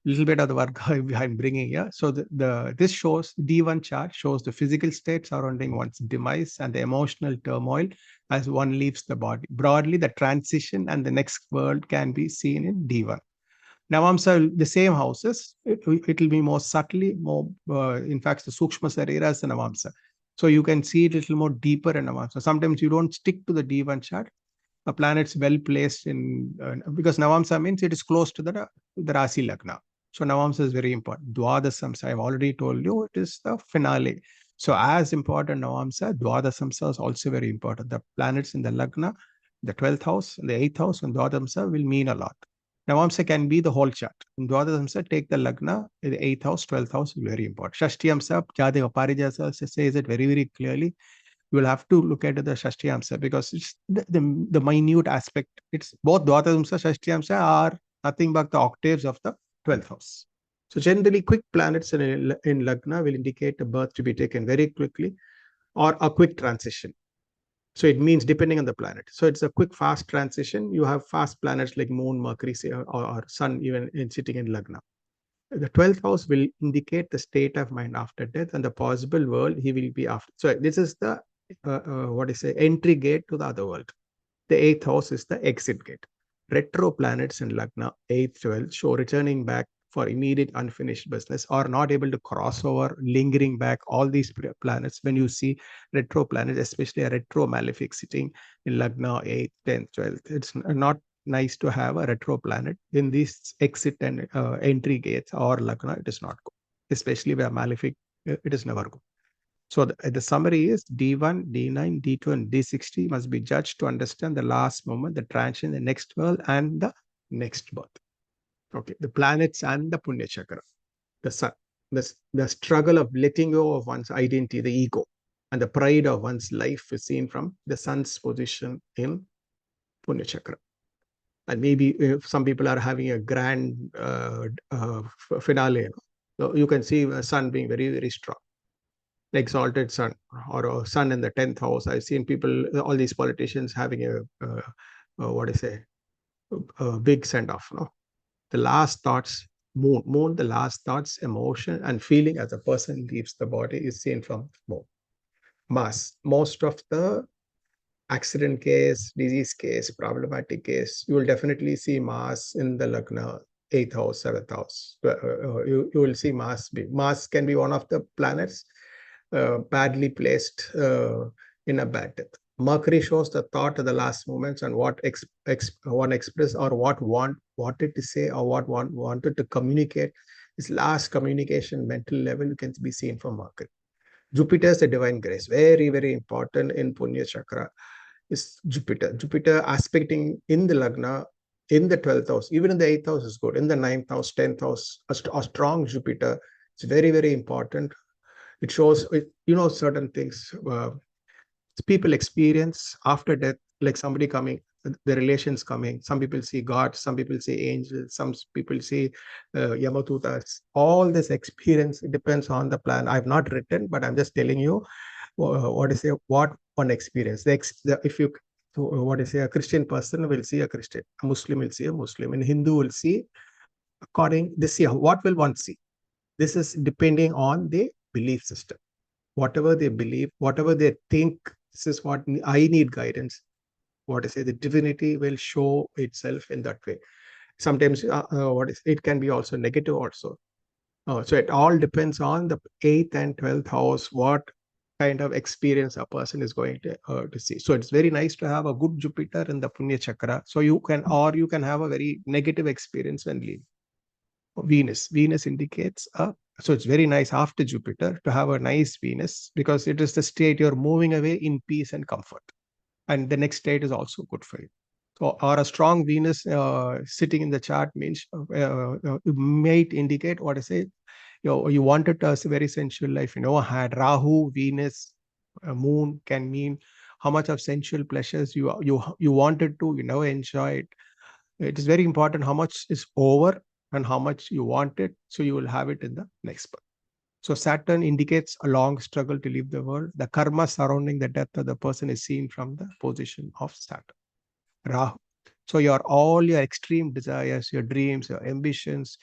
little bit of the Varga I'm bringing here. So this shows, D1 chart shows the physical state surrounding one's demise and the emotional turmoil as one leaves the body. Broadly, the transition and the next world can be seen in D1. Navamsa, the same houses, it will be more subtly, more, in fact, the Sukshma Sarira is the Navamsa. So you can see it a little more deeper in Navamsa. Sometimes you don't stick to the D1 chart. A planet's well placed in, because Navamsa means it is close to the Rasi Lagna. So Navamsa is very important. Dwadasamsa, I've already told you, it is the finale. So as important Navamsa, Dwadasamsa is also very important. The planets in the Lagna, the 12th house, the 8th house, and Dwadasamsa will mean a lot. Navamsa can be the whole chart. In Dwadasamsa, take the Lagna, the 8th house, 12th house, very important. Shashtiyamsa, Jadeva Parijasa says it very, very clearly. You will have to look at the Shashtiyamsa, because it's the minute aspect. It's both Dwadasamsa, Shashtiyamsa are nothing but the octaves of the 12th house. So generally, quick planets in Lagna will indicate a birth to be taken very quickly or a quick transition. So it means depending on the planet. So it's a quick, fast transition. You have fast planets like Moon, Mercury, say, or Sun even sitting in Lagna. The 12th house will indicate the state of mind after death and the possible world he will be after. So this is the entry gate to the other world. The 8th house is the exit gate. Retro planets in Lagna, 8th, 12th, show returning back for immediate unfinished business, or not able to cross over, lingering back. All these planets, when you see retro planets, especially a retro malefic sitting in Lagna, 8th, 10th, 12th, it's not nice to have a retro planet in these exit and entry gates or Lagna. It is not good, especially where malefic, it is never good. So the summary is D1, D9, D2, and D60 must be judged to understand the last moment, the transition, the next world, and the next birth. Okay, the planets and the Punya Chakra, the sun, the struggle of letting go of one's identity, the ego, and the pride of one's life is seen from the sun's position in Punya Chakra. And maybe if some people are having a grand finale, so you can see the sun being very, very strong. The exalted sun, or a sun in the 10th house. I've seen people, all these politicians having a big send-off, no? the last thoughts, moon, the last thoughts, emotion, and feeling as a person leaves the body is seen from moon. Mars, most of the accident case, disease case, problematic case, you will definitely see Mars in the Lagna, 8th house, 7th house. You will see Mars. Mars can be one of the planets badly placed in a bad death. Mercury shows the thought at the last moments and what one expressed or what wanted to say or what one wanted to communicate. This last communication mental level can be seen from Mercury. Jupiter is the divine grace, very, very important in Punya Chakra is Jupiter. Jupiter aspecting in the Lagna, in the 12th house, even in the 8th house is good. In the 9th house, 10th house, a strong Jupiter. It's very, very important. It shows, certain things people experience after death, like somebody coming, the relations coming. Some people see God, some people see angels, some people see Yamadutas. All this experience depends on the plan. I've not written, but I'm just telling you what one experience. If you, a Christian person will see a Christian, a Muslim will see a Muslim, and Hindu will see what will one see? This is depending on the belief system. Whatever they believe, whatever they think, this is what I need guidance. The divinity will show itself in that way. Sometimes it can be also negative also. So it all depends on the 8th and 12th house, what kind of experience a person is going to see. So it's very nice to have a good Jupiter in the Punya Chakra. So you can have a very negative experience when leaving. Venus indicates so it's very nice after Jupiter to have a nice Venus, because it is the state you're moving away in peace and comfort. And the next state is also good for you. So, or a strong Venus sitting in the chart means might indicate you wanted a very sensual life. Had Rahu, Venus, Moon can mean how much of sensual pleasures you wanted to enjoy it. It is very important how much is over and how much you want it, so you will have it in the next birth. So Saturn indicates a long struggle to leave the world. The karma surrounding the death of the person is seen from the position of Saturn. Rahu. So all your extreme desires, your dreams, your ambitions,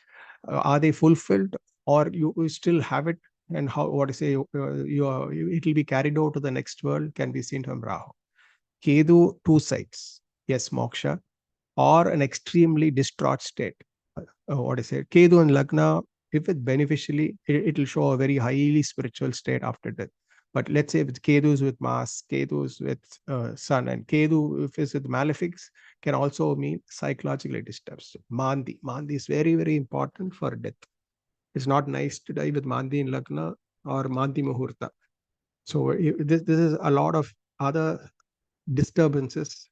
are they fulfilled, or you still have it? And it will be carried over to the next world, can be seen from Rahu. Ketu, two sides. Yes, moksha, or an extremely distraught state. Ketu and Lagna, if it's beneficially, it will show a very highly spiritual state after death. But let's say if Ketu is with Mars, Ketu is with Sun, and Ketu, if it's with malefics, can also mean psychologically disturbed. Mandi is very, very important for death. It's not nice to die with Mandi in Lagna or Mandi Muhurta. So this is a lot of other disturbances,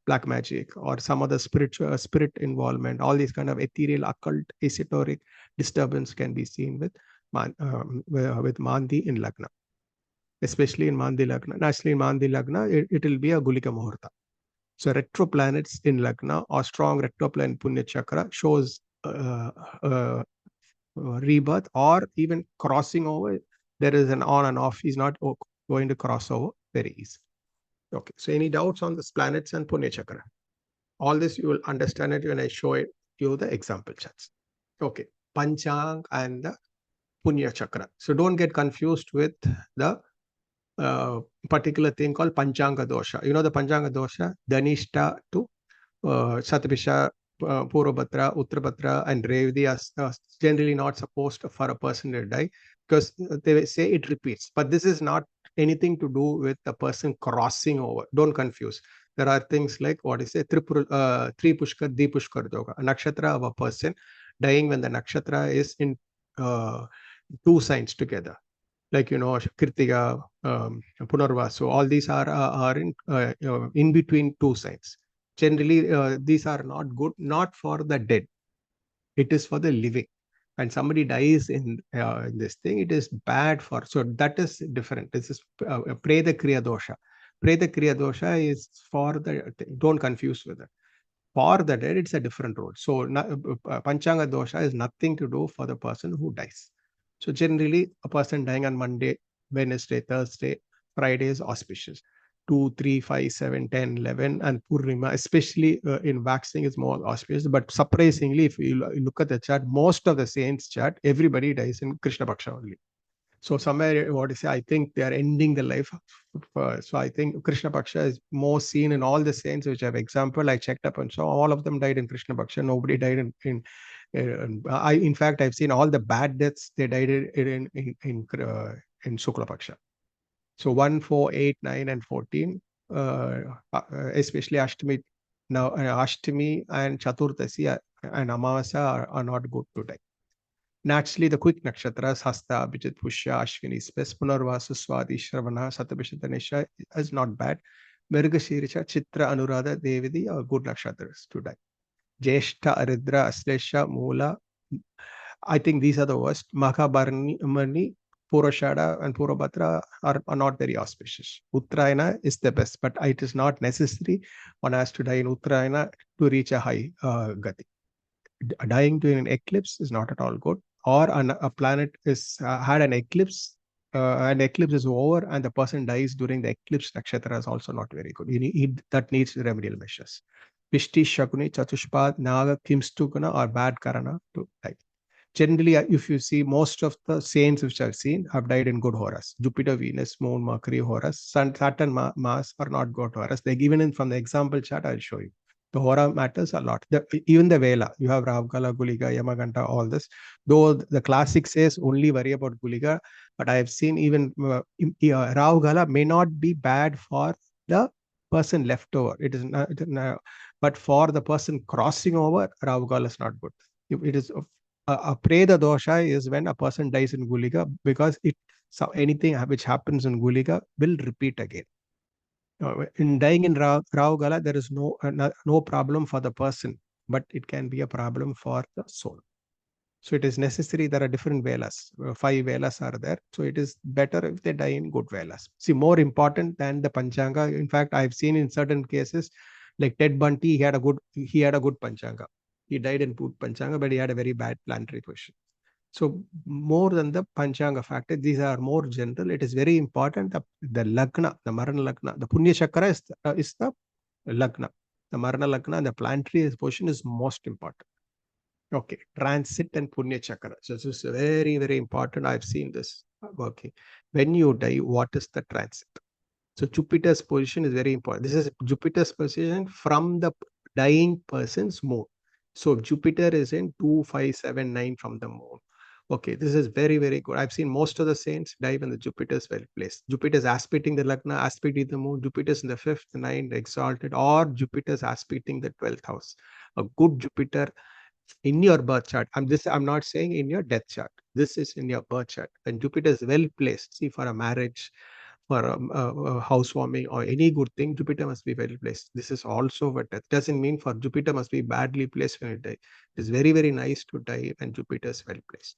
black magic or some other spirit involvement. All these kind of ethereal, occult, esoteric disturbance can be seen with Mandi in Lagna, especially in Mandi Lagna. Naturally, in Mandi Lagna, it will be a Gulika Muhurta. So retro planets in Lagna or strong retro planet Punya Chakra shows rebirth or even crossing over. There is an on and off. He's not going to cross over very easy. Okay, so any doubts on this planets and Punya Chakra? All this you will understand it when I show you the example charts. Okay, Panchang and the Punya Chakra. So don't get confused with the particular thing called Panchanga dosha. The Panchanga dosha, Dhanishta to Satabhisha, Purvabhadra, Uttarabhadra, and Revati are generally not supposed for a person to die, because they say it repeats. But this is not anything to do with the person crossing over. Don't confuse. There are things like Tri Pushkar, Di Pushkar Yoga, a nakshatra of a person dying when the nakshatra is in two signs together. Like, Kritika, Punarvasu, all these are in between two signs. Generally, these are not good, not for the dead. It is for the living. When somebody dies in this thing, it is bad for. So that is different. This is Preda Kriya Dosha. Preda Kriya Dosha is for the. Don't confuse with it. For the dead, it's a different role. So Panchanga Dosha is nothing to do for the person who dies. So generally, a person dying on Monday, Wednesday, Thursday, Friday is auspicious. 2, 3, 5, 7, 10, 11, and Purnima, especially in waxing, is more auspicious. But surprisingly, if you look at the chart, most of the saints chart, everybody dies in Krishna Paksha only. So somewhere, what to say, I think they are ending the life. So I think Krishna Paksha is more seen in all the saints which I have example. I checked up and saw all of them died in Krishna Paksha. Nobody died in fact, I've seen all the bad deaths. They died in Shukla Paksha. So 1, 4, 8, 9, and 14, especially Ashtami. Now Ashtami and Chaturtasi and Amavasa are not good to die. Naturally, the quick nakshatras, Hasta, Abhijit, Pushya, Ashwini, Spes, Punarvasu, Swati, Shravana, Satabhishatanisha is not bad. Mirgashiricha, Chitra, Anuradha, Devidi are good nakshatras to die. Jeshta, Aridra, Aslesha, Mula, I think these are the worst. Makha, Mani, Purashada, and Purabhadra are not very auspicious. Uttarayana is the best, but it is not necessary one has to die in Uttarayana to reach a high gati. Dying during an eclipse is not at all good. Or a planet is had an eclipse is over and the person dies during the eclipse nakshatra is also not very good. That needs remedial measures. Vishti, Shakuni, Chatushpad, Naga, Kimstugana are bad karana to die. Generally, if you see, most of the saints which I've seen have died in good horas. Jupiter, Venus, Moon, Mercury, Horus. Sun, Saturn, Mars are not good horas. They given from the example chart, I'll show you. The hora matters a lot. Even the Vela, you have Ravgala, Guliga, Yamaganta, all this. Though the classic says only worry about Guliga, but I have seen even Ravgala may not be bad for the person left over. It is not, but for the person crossing over, Ravgala is not good. It is a Preda dosha is when a person dies in Guliga, because anything which happens in Guliga will repeat again. In dying in Ravgala, there is no problem for the person, but it can be a problem for the soul. So it is necessary. There are different Velas. 5 Velas are there. So it is better if they die in good Velas. See, more important than the Panchanga. In fact, I've seen in certain cases, like Ted Bundy, he had a good Panchanga. He died in Panchanga, but he had a very bad planetary position. So more than the Panchanga factor, these are more general. It is very important. The Lagna, the Marana Lagna, the Punya Chakra is the Lagna. The Marana Lagna, the planetary position is most important. Okay, transit and Punya Chakra. So this is very, very important. I've seen this working. When you die, what is the transit? So Jupiter's position is very important. This is Jupiter's position from the dying person's moon. So Jupiter is in 2, 5, 7, 9 from the moon. Okay, this is very, very good. I've seen most of the saints die when the Jupiter is well placed. Jupiter is aspecting the Lagna, aspecting the moon. Jupiter is in the 5th, 9th, exalted, or Jupiter is aspecting the 12th house. A good Jupiter in your birth chart. I'm not saying in your death chart. This is in your birth chart. When Jupiter is well placed, see, for a marriage, for a housewarming or any good thing, Jupiter must be well placed. This is also what death doesn't mean for Jupiter must be badly placed when you die. It is very, very nice to die when Jupiter is well placed.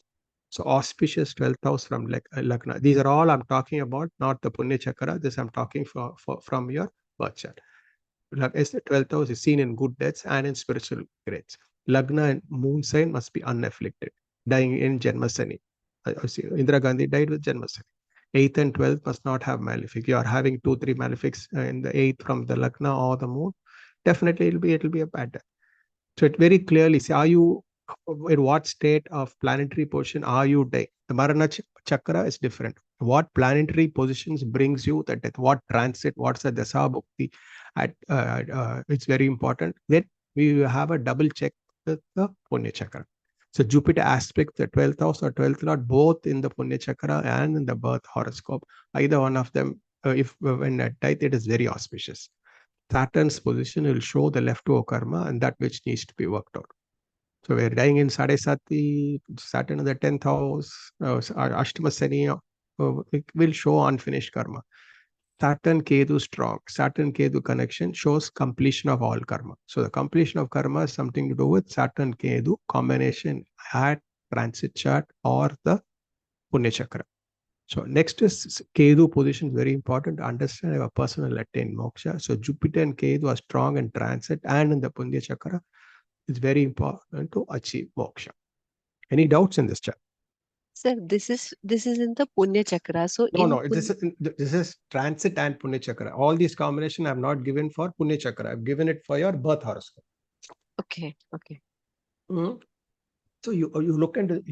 So auspicious 12th house from Lagna. These are all I'm talking about, not the Punya Chakra. This I'm talking from your birth chart. The 12th house is seen in good deaths and in spiritual grades. Lagna and moon sign must be unafflicted. Dying in Janmasani. Indira Gandhi died with Janmasani. 8th and 12th must not have malefic. You are having 2, 3 malefics in the 8th from the Lagna or the moon. Definitely it'll be a bad death. So it very clearly say, are you in what state of planetary position are you dying? The Marana Chakra is different. What planetary positions brings you the death? What transit? What's the Dasa Bhukti? It's very important. Then we have a double check with the Punya Chakra. So Jupiter aspects the 12th house or 12th lord, both in the Punya Chakra and in the birth horoscope. Either one of them, when at death, it is very auspicious. Saturn's position will show the leftover karma and that which needs to be worked out. So we're dying in Sadesati, Saturn in the 10th house, Ashtama Sani it will show unfinished karma. Saturn Ketu strong. Saturn Ketu connection shows completion of all karma. So the completion of karma is something to do with Saturn Ketu combination at transit chart or the Punya Chakra. So next is Ketu position, very important to understand if a person will attain moksha. So Jupiter and Ketu are strong in transit and in the Punya Chakra. It's very important to achieve moksha. Any doubts in this chart? Sir, this is in the Punya Chakra. So No, this is transit and Punya Chakra. All these combination I have not given for Punya Chakra. I've given it for your birth horoscope. Okay. Mhm. So you look into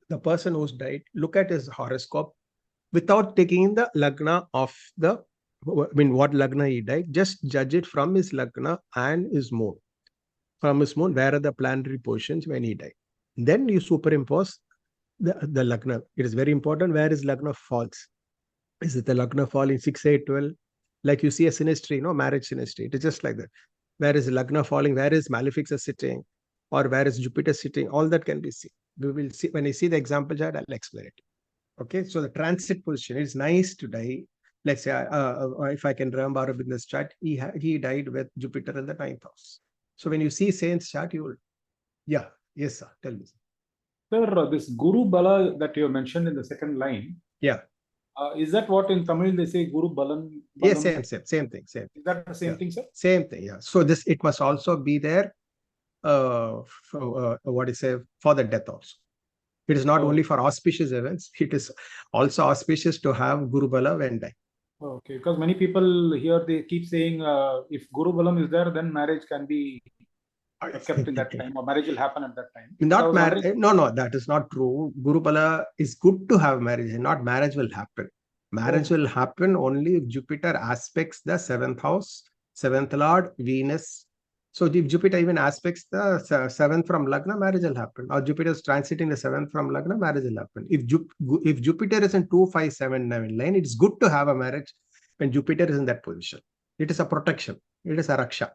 the person who's died, look at his horoscope without taking the lagna of what lagna he died, just judge it from his lagna and his moon. From his moon, where are the planetary positions when he died? Then you superimpose the lagna. It is very important where his lagna falls. Is it the lagna falling 6, 8, 12? Like you see a synastry, marriage synastry. It is just like that. Where is lagna falling? Where is malefics sitting? Or where is Jupiter sitting? All that can be seen. We will see when I see the example chart, I'll explain it. Okay, so the transit position, it's nice to die. Let's say, if I can remember in this chart, he died with Jupiter in the 9th house. So when you see Saint's chart, you will, yes, sir, tell me. Sir, this Guru Bala that you mentioned in the second line. Yeah. Is that what in Tamil they say Guru Balan? Yes, same thing. Is that the same thing, sir? Same thing, yeah. So it must also be there, for the death also. It is not only for auspicious events, it is also auspicious to have Guru Bala when dying. Okay, because many people here, they keep saying if Guru Balam is there, then marriage can be kept in that time, or marriage will happen at that time. Not marriage. No, that is not true. Guru Bala is good to have marriage, not marriage will happen. Marriage will happen only if Jupiter aspects the 7th house, 7th Lord, Venus. So if Jupiter even aspects the 7th from Lagna, marriage will happen. Or Jupiter is transiting the 7th from Lagna, marriage will happen. If Jupiter is in 2, 5, 7, 9 line, it's good to have a marriage when Jupiter is in that position. It is a protection. It is a raksha.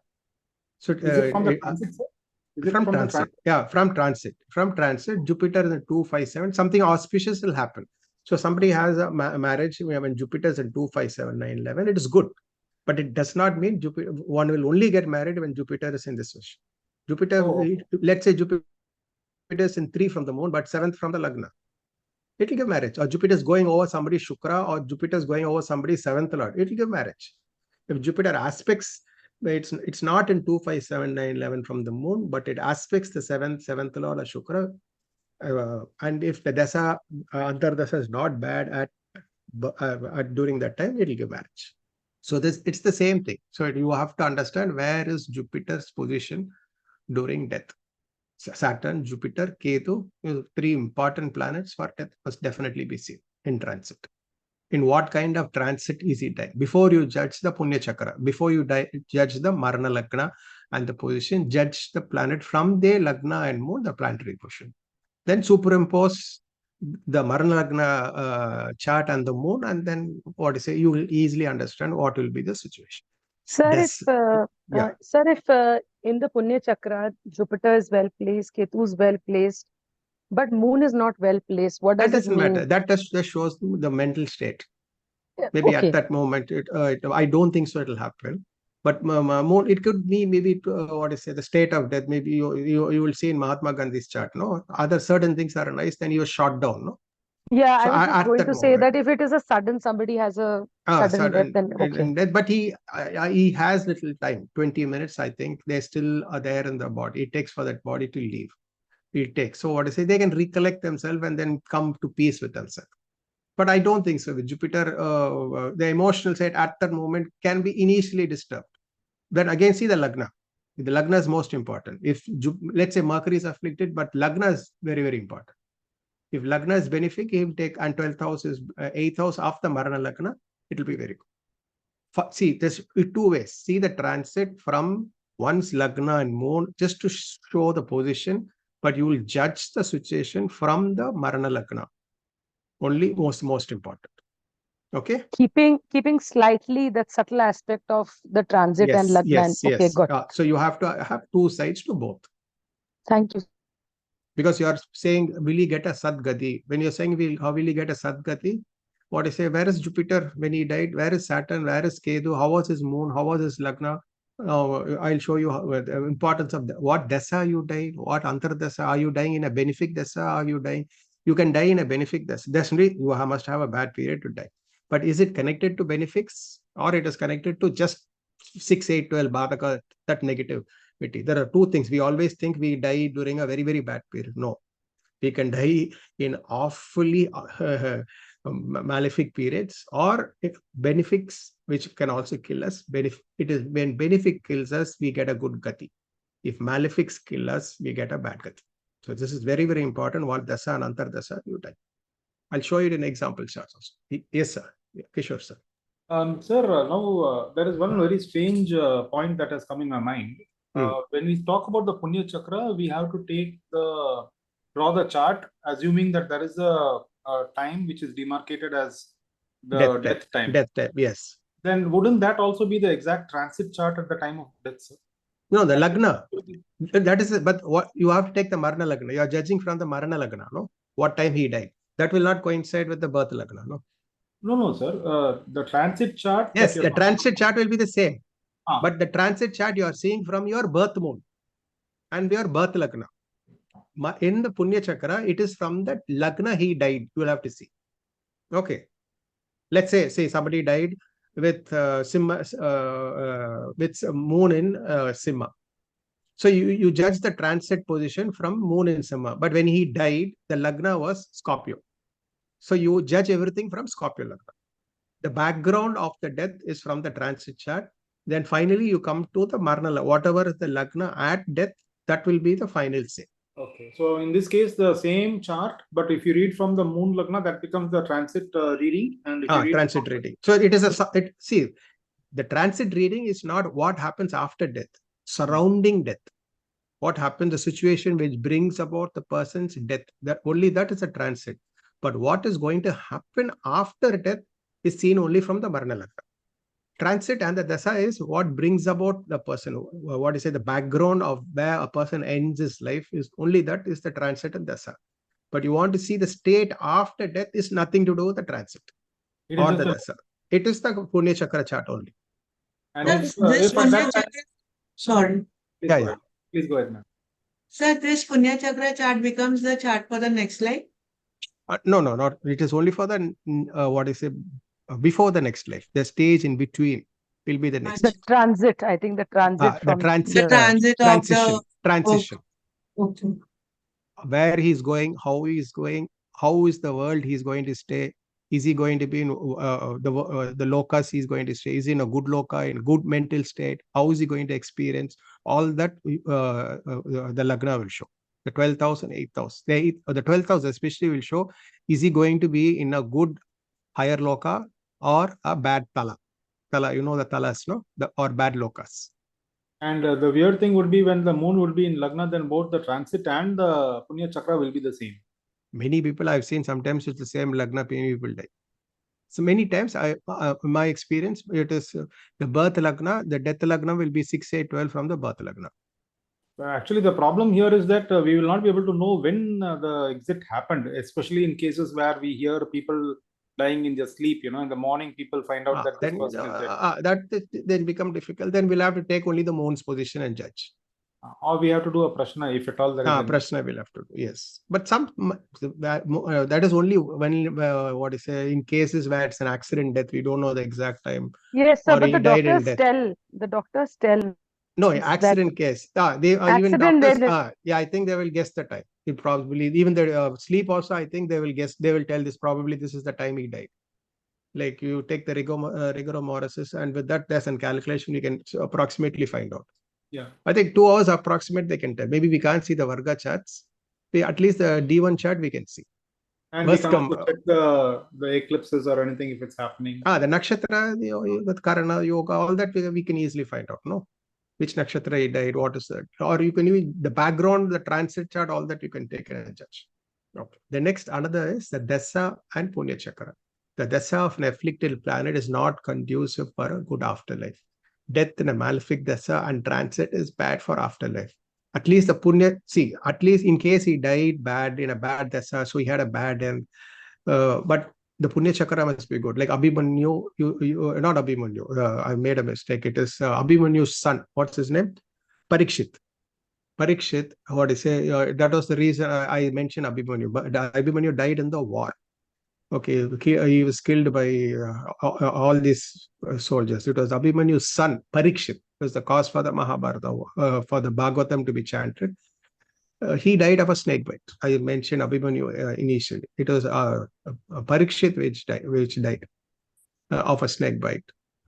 So is it from the transit, sir? From transit. Yeah, from transit. From transit, Jupiter is in 2, 5, 7. Something auspicious will happen. So somebody has a marriage when Jupiter is in 2, 5, 7, 9, 11. It is good. But it does not mean one will only get married when Jupiter is in this position. Jupiter, let's say Jupiter is in 3 from the moon, but 7th from the Lagna. It will give marriage. Or Jupiter is going over somebody Shukra, or Jupiter is going over somebody 7th Lord. It will give marriage. If Jupiter aspects, it's not in 2, 5, 7, 9, 11 from the moon, but it aspects the 7th Lord or Shukra. And if the Dasa, Antardasa is not bad during that time, it will give marriage. So it's the same thing. So you have to understand where is Jupiter's position during death. Saturn, Jupiter, Ketu, 3 important planets for death must definitely be seen in transit. In what kind of transit is he dying? Before you judge the Punya Chakra, before you judge the Marana Lagna and the position, judge the planet from the Lagna and Moon, the planetary position. Then superimpose the Marana Lagna chart and the Moon, and then you will easily understand what will be the situation. Sir, if in the Punya Chakra, Jupiter is well placed, Ketu is well placed, but Moon is not well placed, what does that it mean? Matter. That just shows the mental state. Maybe at that moment, I don't think so. It will happen. But Moon, it could be maybe the state of death. Maybe you will see in Mahatma Gandhi's chart. No, other certain things are nice. Then he was shot down. No. Yeah, so I was just going to say that if it is a sudden, somebody has a sudden death, then but he has little time, 20 minutes. I think they still are there in the body. It takes for that body to leave. It takes. So they can recollect themselves and then come to peace with themselves. But I don't think so. With Jupiter, the emotional state at that moment can be initially disturbed. Then again, see the Lagna. The Lagna is most important. If, let's say, Mercury is afflicted, but Lagna is very, very important. If Lagna is benefic, he will take, and 12th house is 8th house after Marana Lagna, it will be very good. See, there's 2 ways. See the transit from one's Lagna and Moon just to show the position, but you will judge the situation from the Marana Lagna. Only most important. Okay. Keeping slightly that subtle aspect of the transit and Lagna. Yes. Okay, got it. So you have to have 2 sides to both. Thank you. Because you are saying, will he get a Sadgati? When you're saying, how will he get a Sadgati? Where is Jupiter when he died? Where is Saturn? Where is Ketu? How was his moon? How was his Lagna? I'll show you the importance of what Dasa you died, what Antardasa. Are you dying in a benefic Dasa? Are you dying? You can die in a benefic Dasa. Definitely, you must have a bad period to die. But is it connected to benefics, or it is connected to just 6, 8, 12, Bhavaka, that negativity? There are 2 things. We always think we die during a very, very bad period. No. We can die in awfully malefic periods, or benefics, which can also kill us. It is when benefic kills us, we get a good gati. If malefics kill us, we get a bad gati. So this is very, very important. What dasa and antardasa you die. I'll show you an example charts also. Yes, sir. Yeah, Kishore, sir. Sir, now there is one very strange point that has come in my mind. When we talk about the Punya Chakra, we have to draw the chart, assuming that there is a time which is demarcated as the death time. Death time, yes. Then wouldn't that also be the exact transit chart at the time of death, sir? No, the lagna. That is, but what you have to take the marana lagna. You are judging from the marana lagna, no? What time he died. That will not coincide with the birth lagna, no? No, sir. The transit chart. Yes, the transit chart will be the same. But the transit chart you are seeing from your birth moon and your birth lagna. In the Punya Chakra, it is from the lagna he died. You will have to see. Okay. Let's say somebody died with with moon in Simha. So you judge the transit position from moon in Simha. But when he died, the lagna was Scorpio. So you judge everything from Scorpio lagna. The background of the death is from the transit chart. Then finally you come to the marna. Whatever is the lagna at death, that will be the final say. Okay. So in this case, the same chart, but if you read from the moon lagna, that becomes the transit reading. And if you read transit reading. So it is see, the transit reading is not what happens after death, surrounding death. What happens, the situation which brings about the person's death. That is a transit. But what is going to happen after death is seen only from the marana lagna. Transit and the dasa is what brings about the person. What is the background of where a person ends his life is only that is the transit and dasa. But you want to see the state after death is nothing to do with the transit or the dasa. It is the Punya Chakra chart only. And this Punya Chakra, sorry. Please go ahead, ma'am. Sir, this Punya Chakra chart becomes the chart for the next life? No, not. It is only for the before the next life. The stage in between will be the next. The transit, I think the transit from transition. Okay. Where he's going, how he is going, how is the world he's going to stay. Is he going to be in the lokas he's going to stay? Is he in a good loka, in good mental state? How is he going to experience? All that the lagna will show. The 12,000, 8,000. The 12,000 especially will show, is he going to be in a good higher loka or a bad tala? Tala, you know the talas, no? Or bad lokas. And the weird thing would be when the moon would be in lagna, then both the transit and the Punya Chakra will be the same. Many people I've seen, sometimes it's the same lagna, many people die. So many times, in my experience, it is the birth lagna, the death lagna will be 6, 8, 12 from the birth lagna. Actually, the problem here is that we will not be able to know when the exit happened, especially in cases where we hear people dying in their sleep. In the morning, people find out that this person is dead. That then become difficult. Then we'll have to take only the moon's position and judge. Or we have to do a prashna if at all there is. Prashna we'll have to do, yes. But that is only when in cases where it's an accident death, we don't know the exact time. Yes, sir, but the doctors tell. No, accident case. Even doctors. I think they will guess the time. It probably even the sleep also. I think they will guess. They will tell this probably this is the time he died. Like you take the rigor mortis, and with that there's a calculation you can approximately find out. Yeah, I think 2 hours approximate they can tell. Maybe we can't see the Varga charts. At least the D1 chart we can see. And we can also check the eclipses or anything if it's happening. The nakshatra, with Karana, Yoga, all that we can easily find out. No, which nakshatra he died, what is that? Or you can use the background, the transit chart, all that you can take and judge. Okay. The next another is the dasa and Punya Chakra. The dasa of an afflicted planet is not conducive for a good afterlife. Death in a malefic dasa and transit is bad for afterlife. At least the Punya, at least in case he died bad in a bad dasa, so he had a bad end. But the Punya Chakra must be good. Like Abhimanyu, not Abhimanyu, I made a mistake. It is Abhimanyu's son. What's his name? Parikshit. What I say, that was the reason I mentioned Abhimanyu. But Abhimanyu died in the war. Okay, he was killed by all these soldiers. It was Abhimanyu's son, Parikshit, was the cause for the Mahabharata, for the Bhagavatam to be chanted. He died of a snake bite. I mentioned Abhimanyu initially. It was Parikshit which died of a snake bite.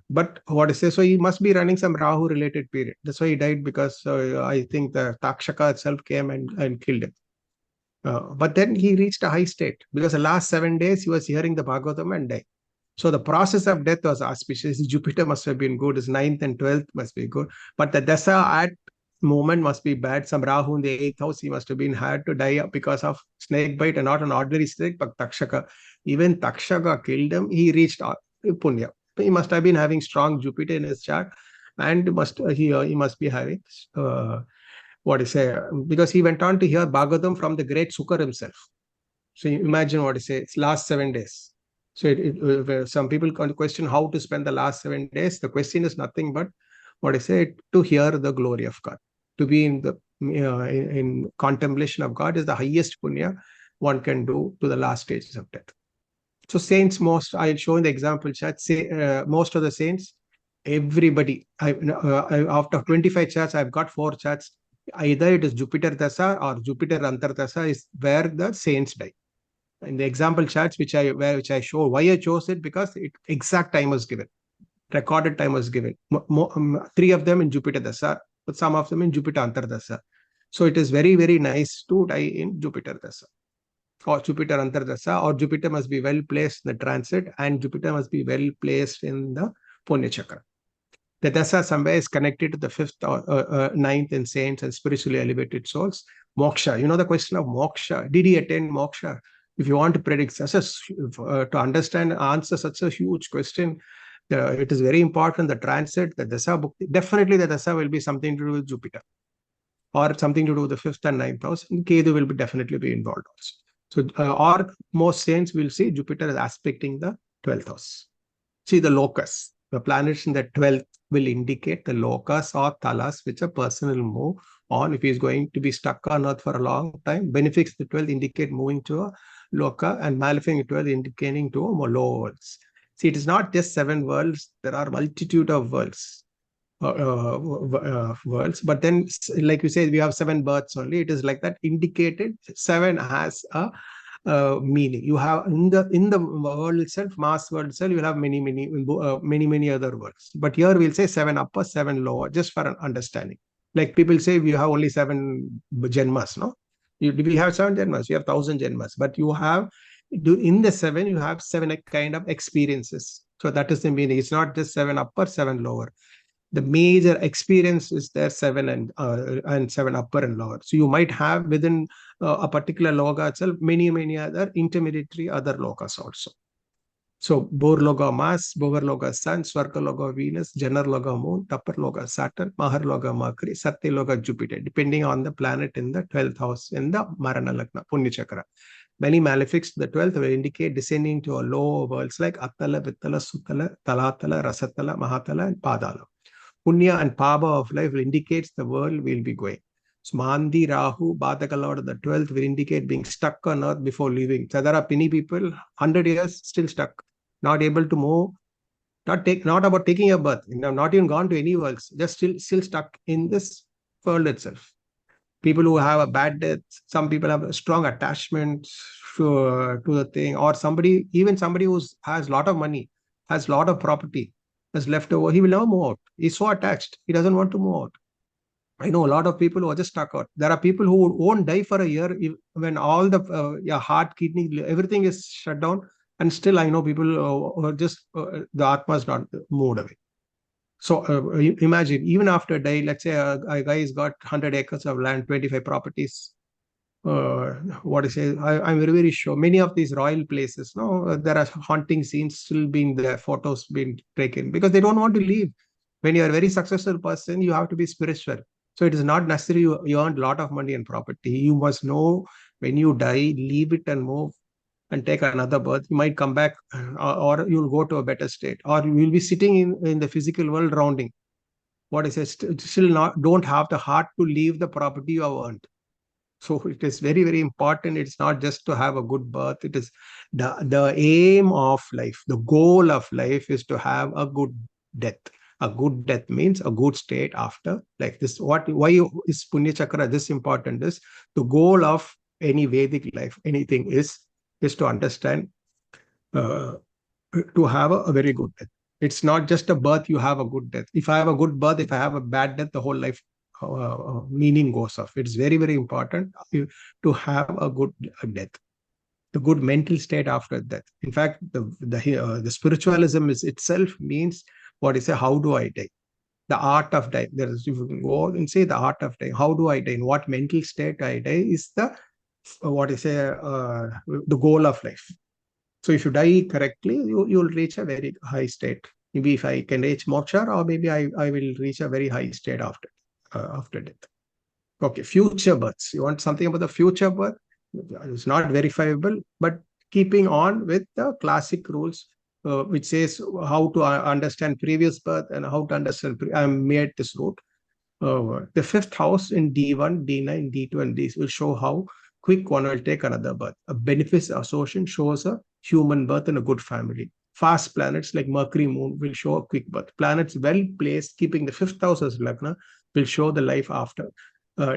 But what is it? So he must be running some Rahu related period. That's why he died, because I think the Takshaka itself came and killed him. But then he reached a high state, because the last 7 days he was hearing the Bhagavatam and died. So the process of death was auspicious. Jupiter must have been good. His 9th and 12th must be good. But the Dasa at moment must be bad. Some Rahu in the 8th house, he must have been had to die because of snake bite, and not an ordinary snake, but Takshaka. Even Takshaka killed him. He reached Punya. He must have been having strong Jupiter in his chart, and he must be having because he went on to hear Bhagavatam from the great Sukar himself. So you imagine it's last 7 days. So some people question how to spend the last 7 days. The question is nothing but to hear the glory of God, to be in the in contemplation of God is the highest punya one can do to the last stages of death. So saints, I'll show in the example chat, most of the saints, everybody, after 25 charts, I've got 4 charts. Either it is Jupiter Dasa or Jupiter Antar Dasa is where the saints die. In the example charts which I show, why I chose it, because exact time was given, recorded time was given. 3 of them in Jupiter Dasa, but some of them in Jupiter Antar Dasa. So it is very, very nice to die in Jupiter Dasa or Jupiter Antar Dasa, or Jupiter must be well placed in the transit, and Jupiter must be well placed in the Punya Chakra. The Dasa somewhere is connected to the 5th or 9th in saints and spiritually elevated souls. Moksha, the question of moksha. Did he attain moksha? If you want to predict to understand, answer such a huge question, it is very important. The transit, the Dasa book, definitely the Dasa will be something to do with Jupiter, or something to do with the 5th and 9th house, and Ketu will definitely be involved also. So, or most saints will see Jupiter as aspecting the 12th house. See the locus. The planets in the 12th will indicate the locus or talas which a person will move on. If he is going to be stuck on Earth for a long time, benefics the 12th indicate moving to a loka, and malefic the 12th indicating to a lower worlds. See, it is not just 7 worlds. There are multitude of worlds. Worlds, but then, like you say, we have 7 births only. It is like that indicated. 7 has a meaning. You have in the world itself, mass world itself, you will have many other worlds. But here we'll say 7 upper, 7 lower, just for an understanding. Like people say, we have only 7 janmas, no? We have 7 janmas, you have 1,000 janmas, but you have in the 7, you have 7 kind of experiences. So that is the meaning. It's not just 7 upper, 7 lower. The major experience is there 7 and 7 upper and lower. So you might have within a particular loga itself many other intermediary other logas also. So Bor loga Mars, Bogar loga Sun, Swarga loga Venus, Jannar loga Moon, Tapar loga Saturn, Mahar loga Mercury, Satya loga Jupiter, depending on the planet in the 12th house in the Marana Lagna, Punya Chakra. Many malefics, the 12th will indicate descending to a lower worlds like Attala, Vittala, Sutala, Talatala, Rasatala, Mahatala, and Padala. Punya and Paba of life will indicate the world will be going. So Mandi, Rahu, Badaka Lord of the 12th will indicate being stuck on Earth before leaving. So there are many people, 100 years, still stuck, not able to move, not about taking a birth, not even gone to any worlds, just still stuck in this world itself. People who have a bad death, some people have a strong attachment to the thing, or somebody who has a lot of money, has a lot of property, has left over, he will never move out. He's so attached, he doesn't want to move out. I know a lot of people who are just stuck out. There are people who won't die for a year when all the heart, kidney, everything is shut down, and still I know people who are just the atma is not moved away. So imagine, even after a day, let's say a guy has got 100 acres of land, 25 properties. I'm very, very sure many of these royal places, there are haunting scenes still being there, photos being taken, because they don't want to leave. When you're a very successful person, you have to be spiritual. So it is not necessary you earn a lot of money and property. You must know when you die, leave it and move and take another birth. You might come back, or you'll go to a better state, or you will be sitting in the physical world rounding. Still don't have the heart to leave the property you have earned. So it is very, very important. It's not just to have a good birth. It is the aim of life. The goal of life is to have a good death. A good death means a good state after like this. Why is Punya Chakra this important is the goal of any Vedic life, anything is to understand, to have a very good death. It's not just a birth, you have a good death. If I have a good birth, if I have a bad death, the whole life meaning goes off. It's very, very important to have a good death, the good mental state after death. In fact, the spiritualism is itself means what is how do I die? The art of dying. There is, you can go and say the art of dying. How do I die? In what mental state I die is the the goal of life. So if you die correctly, you'll reach a very high state. Maybe if I can reach moksha, or maybe I will reach a very high state after death. Okay, future births. You want something about the future birth? It's not verifiable, but keeping on with the classic rules, which says how to understand previous birth and how to understand. I made this route. The fifth house in D1, D9, D2, and D will show how quick one will take another birth. A benefice association shows a human birth in a good family. Fast planets like Mercury, Moon will show a quick birth. Planets well placed, keeping the fifth house as Lagna, will show the life after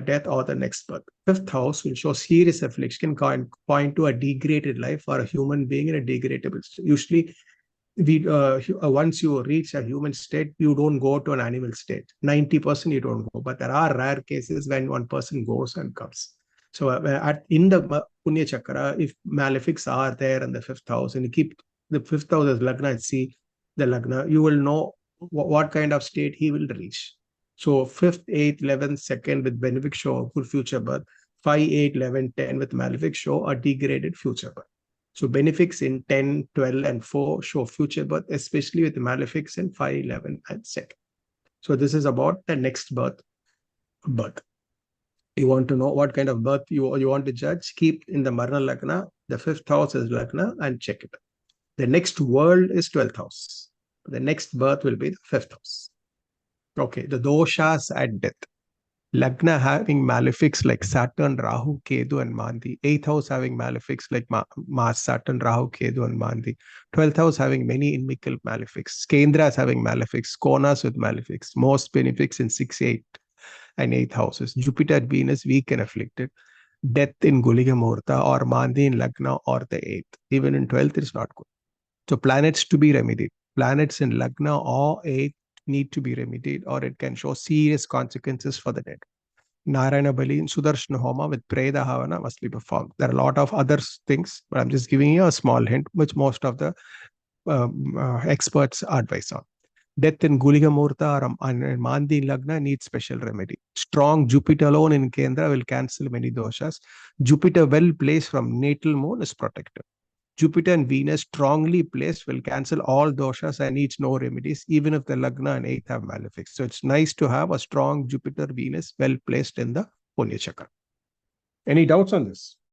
death or the next birth. Fifth house will show serious affliction, can point to a degraded life or a human being in a degradable state. Usually, once you reach a human state, you don't go to an animal state. 90% you don't go, but there are rare cases when one person goes and comes. So in the Punya Chakra, if malefics are there in the fifth house, and you keep the fifth house as Lagna and see the Lagna, you will know what kind of state he will reach. So 5th, 8th, 11th, 2nd with benefic show a good future birth. 5, 8, 11, 10 with malefic show a degraded future birth. So benefics in 10, 12, and 4 show future birth, especially with malefics in 5, 11, and 2nd. So this is about the next birth. You want to know what kind of birth you want to judge, keep in the Marna Lagna, the 5th house is Lagna, and check it. The next world is 12th house. The next birth will be the 5th house. Okay, the doshas at death. Lagna having malefics like Saturn, Rahu, Ketu, and Mandi. 8th house having malefics like Mars, Saturn, Rahu, Ketu, and Mandi. 12th house having many inimical malefics. Kendras having malefics. Konas with malefics. Most benefics in 6, 8, and 8th houses. Jupiter, Venus, weak and afflicted. Death in Guliga Muhurta or Mandi in Lagna or the 8th. Even in 12th, it's not good. So planets to be remedied. Planets in Lagna or 8th need to be remedied, or it can show serious consequences for the dead. Narayana Bali and Sudarshana Homa with Preda Havana must be performed. There are a lot of other things, but I'm just giving you a small hint, which most of the experts advise on. Death in Guliga Murta or Mandi in Lagna needs special remedy. Strong Jupiter alone in Kendra will cancel many doshas. Jupiter well placed from natal moon is protective. Jupiter and Venus strongly placed will cancel all doshas and needs no remedies, even if the Lagna and 8th have malefics. So it's nice to have a strong Jupiter, Venus well placed in the Punya Chakra. Any doubts on this?